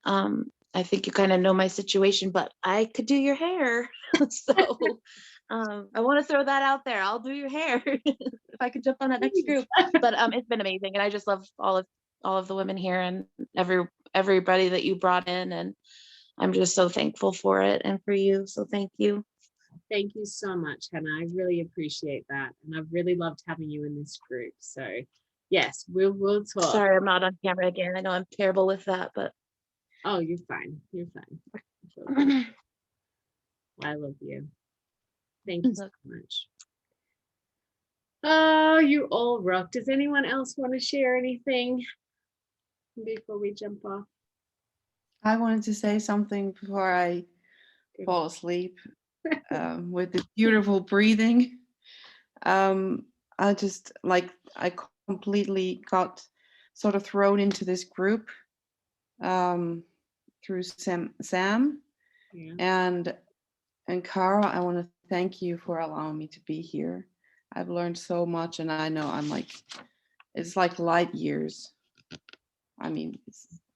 I think you kind of know my situation, but I could do your hair. So I want to throw that out there. I'll do your hair if I could jump on that next group. But it's been amazing. And I just love all of the women here and everybody that you brought in. And I'm just so thankful for it and for you. So thank you. Thank you so much, Hannah. I really appreciate that. And I've really loved having you in this group. So yes, we'll talk. Sorry, I'm not on camera again. I know I'm terrible with that, but. Oh, you're fine. You're fine. I love you. Thank you so much. Oh, you all rock. Does anyone else want to share anything before we jump off? I wanted to say something before I fall asleep with the beautiful breathing. I just I completely got sort of thrown into this group through Sam Yeah. and Cara. I want to thank you for allowing me to be here. I've learned so much, and I know it's like light years. I mean,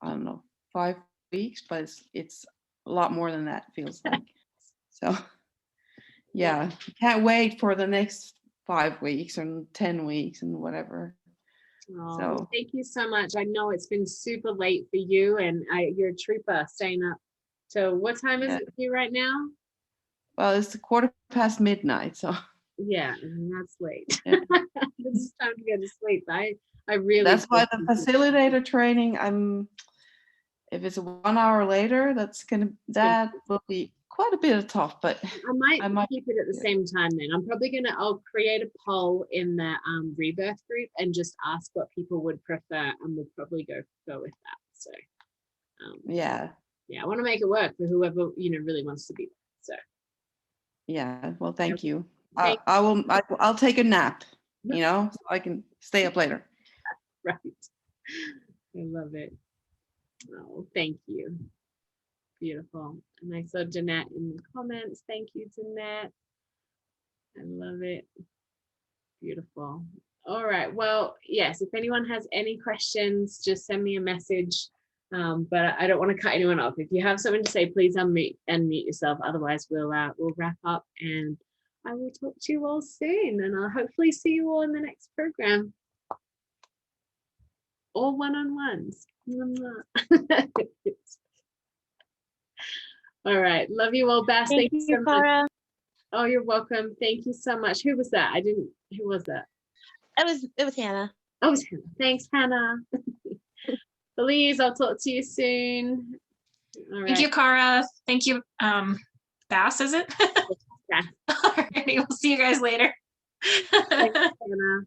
I don't know, 5 weeks, but it's a lot more than that, feels like. So yeah, can't wait for the next 5 weeks and 10 weeks and whatever. Oh, So thank you so much. I know it's been super late for you, and you're a trooper staying up. So what time is it for you right now? well, it's midnight, midnight, so yeah, that's late. Yeah. It's time to go to sleep. I really that's why the facilitator training, if it's 1 hour later, that will be quite a bit of tough, but I might keep it at the same time then. I'll create a poll in the rebirth group and just ask what people would prefer, and we'll probably go with that. So yeah, I want to make it work for whoever really wants to be there. So yeah, well, thank you. Thank I'll take a nap, so I can stay up later. Right. I love it. Oh, thank you. Beautiful. And I saw Jeanette in the comments. Thank you, Jeanette. I love it. Beautiful. All right. Well, yes, if anyone has any questions, just send me a message. But I don't want to cut anyone off. If you have something to say, please unmute yourself. Otherwise, we'll wrap up, and I will talk to you all soon. And I'll hopefully see you all in the next program. Or one-on-ones. All right. Love you all, Bass. Thank you, so Cara. much. Oh, you're welcome. Thank you so much. Who was that? Who was that? It was Hannah. Oh, it was Hannah. Thanks, Hannah. Elise, I'll talk to you soon. All right. Thank you, Cara. Thank you, Bass, is it? Yeah. Alrighty, we'll see you guys later. Thanks, Hannah.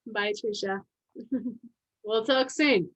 Bye, Trisha. We'll talk soon.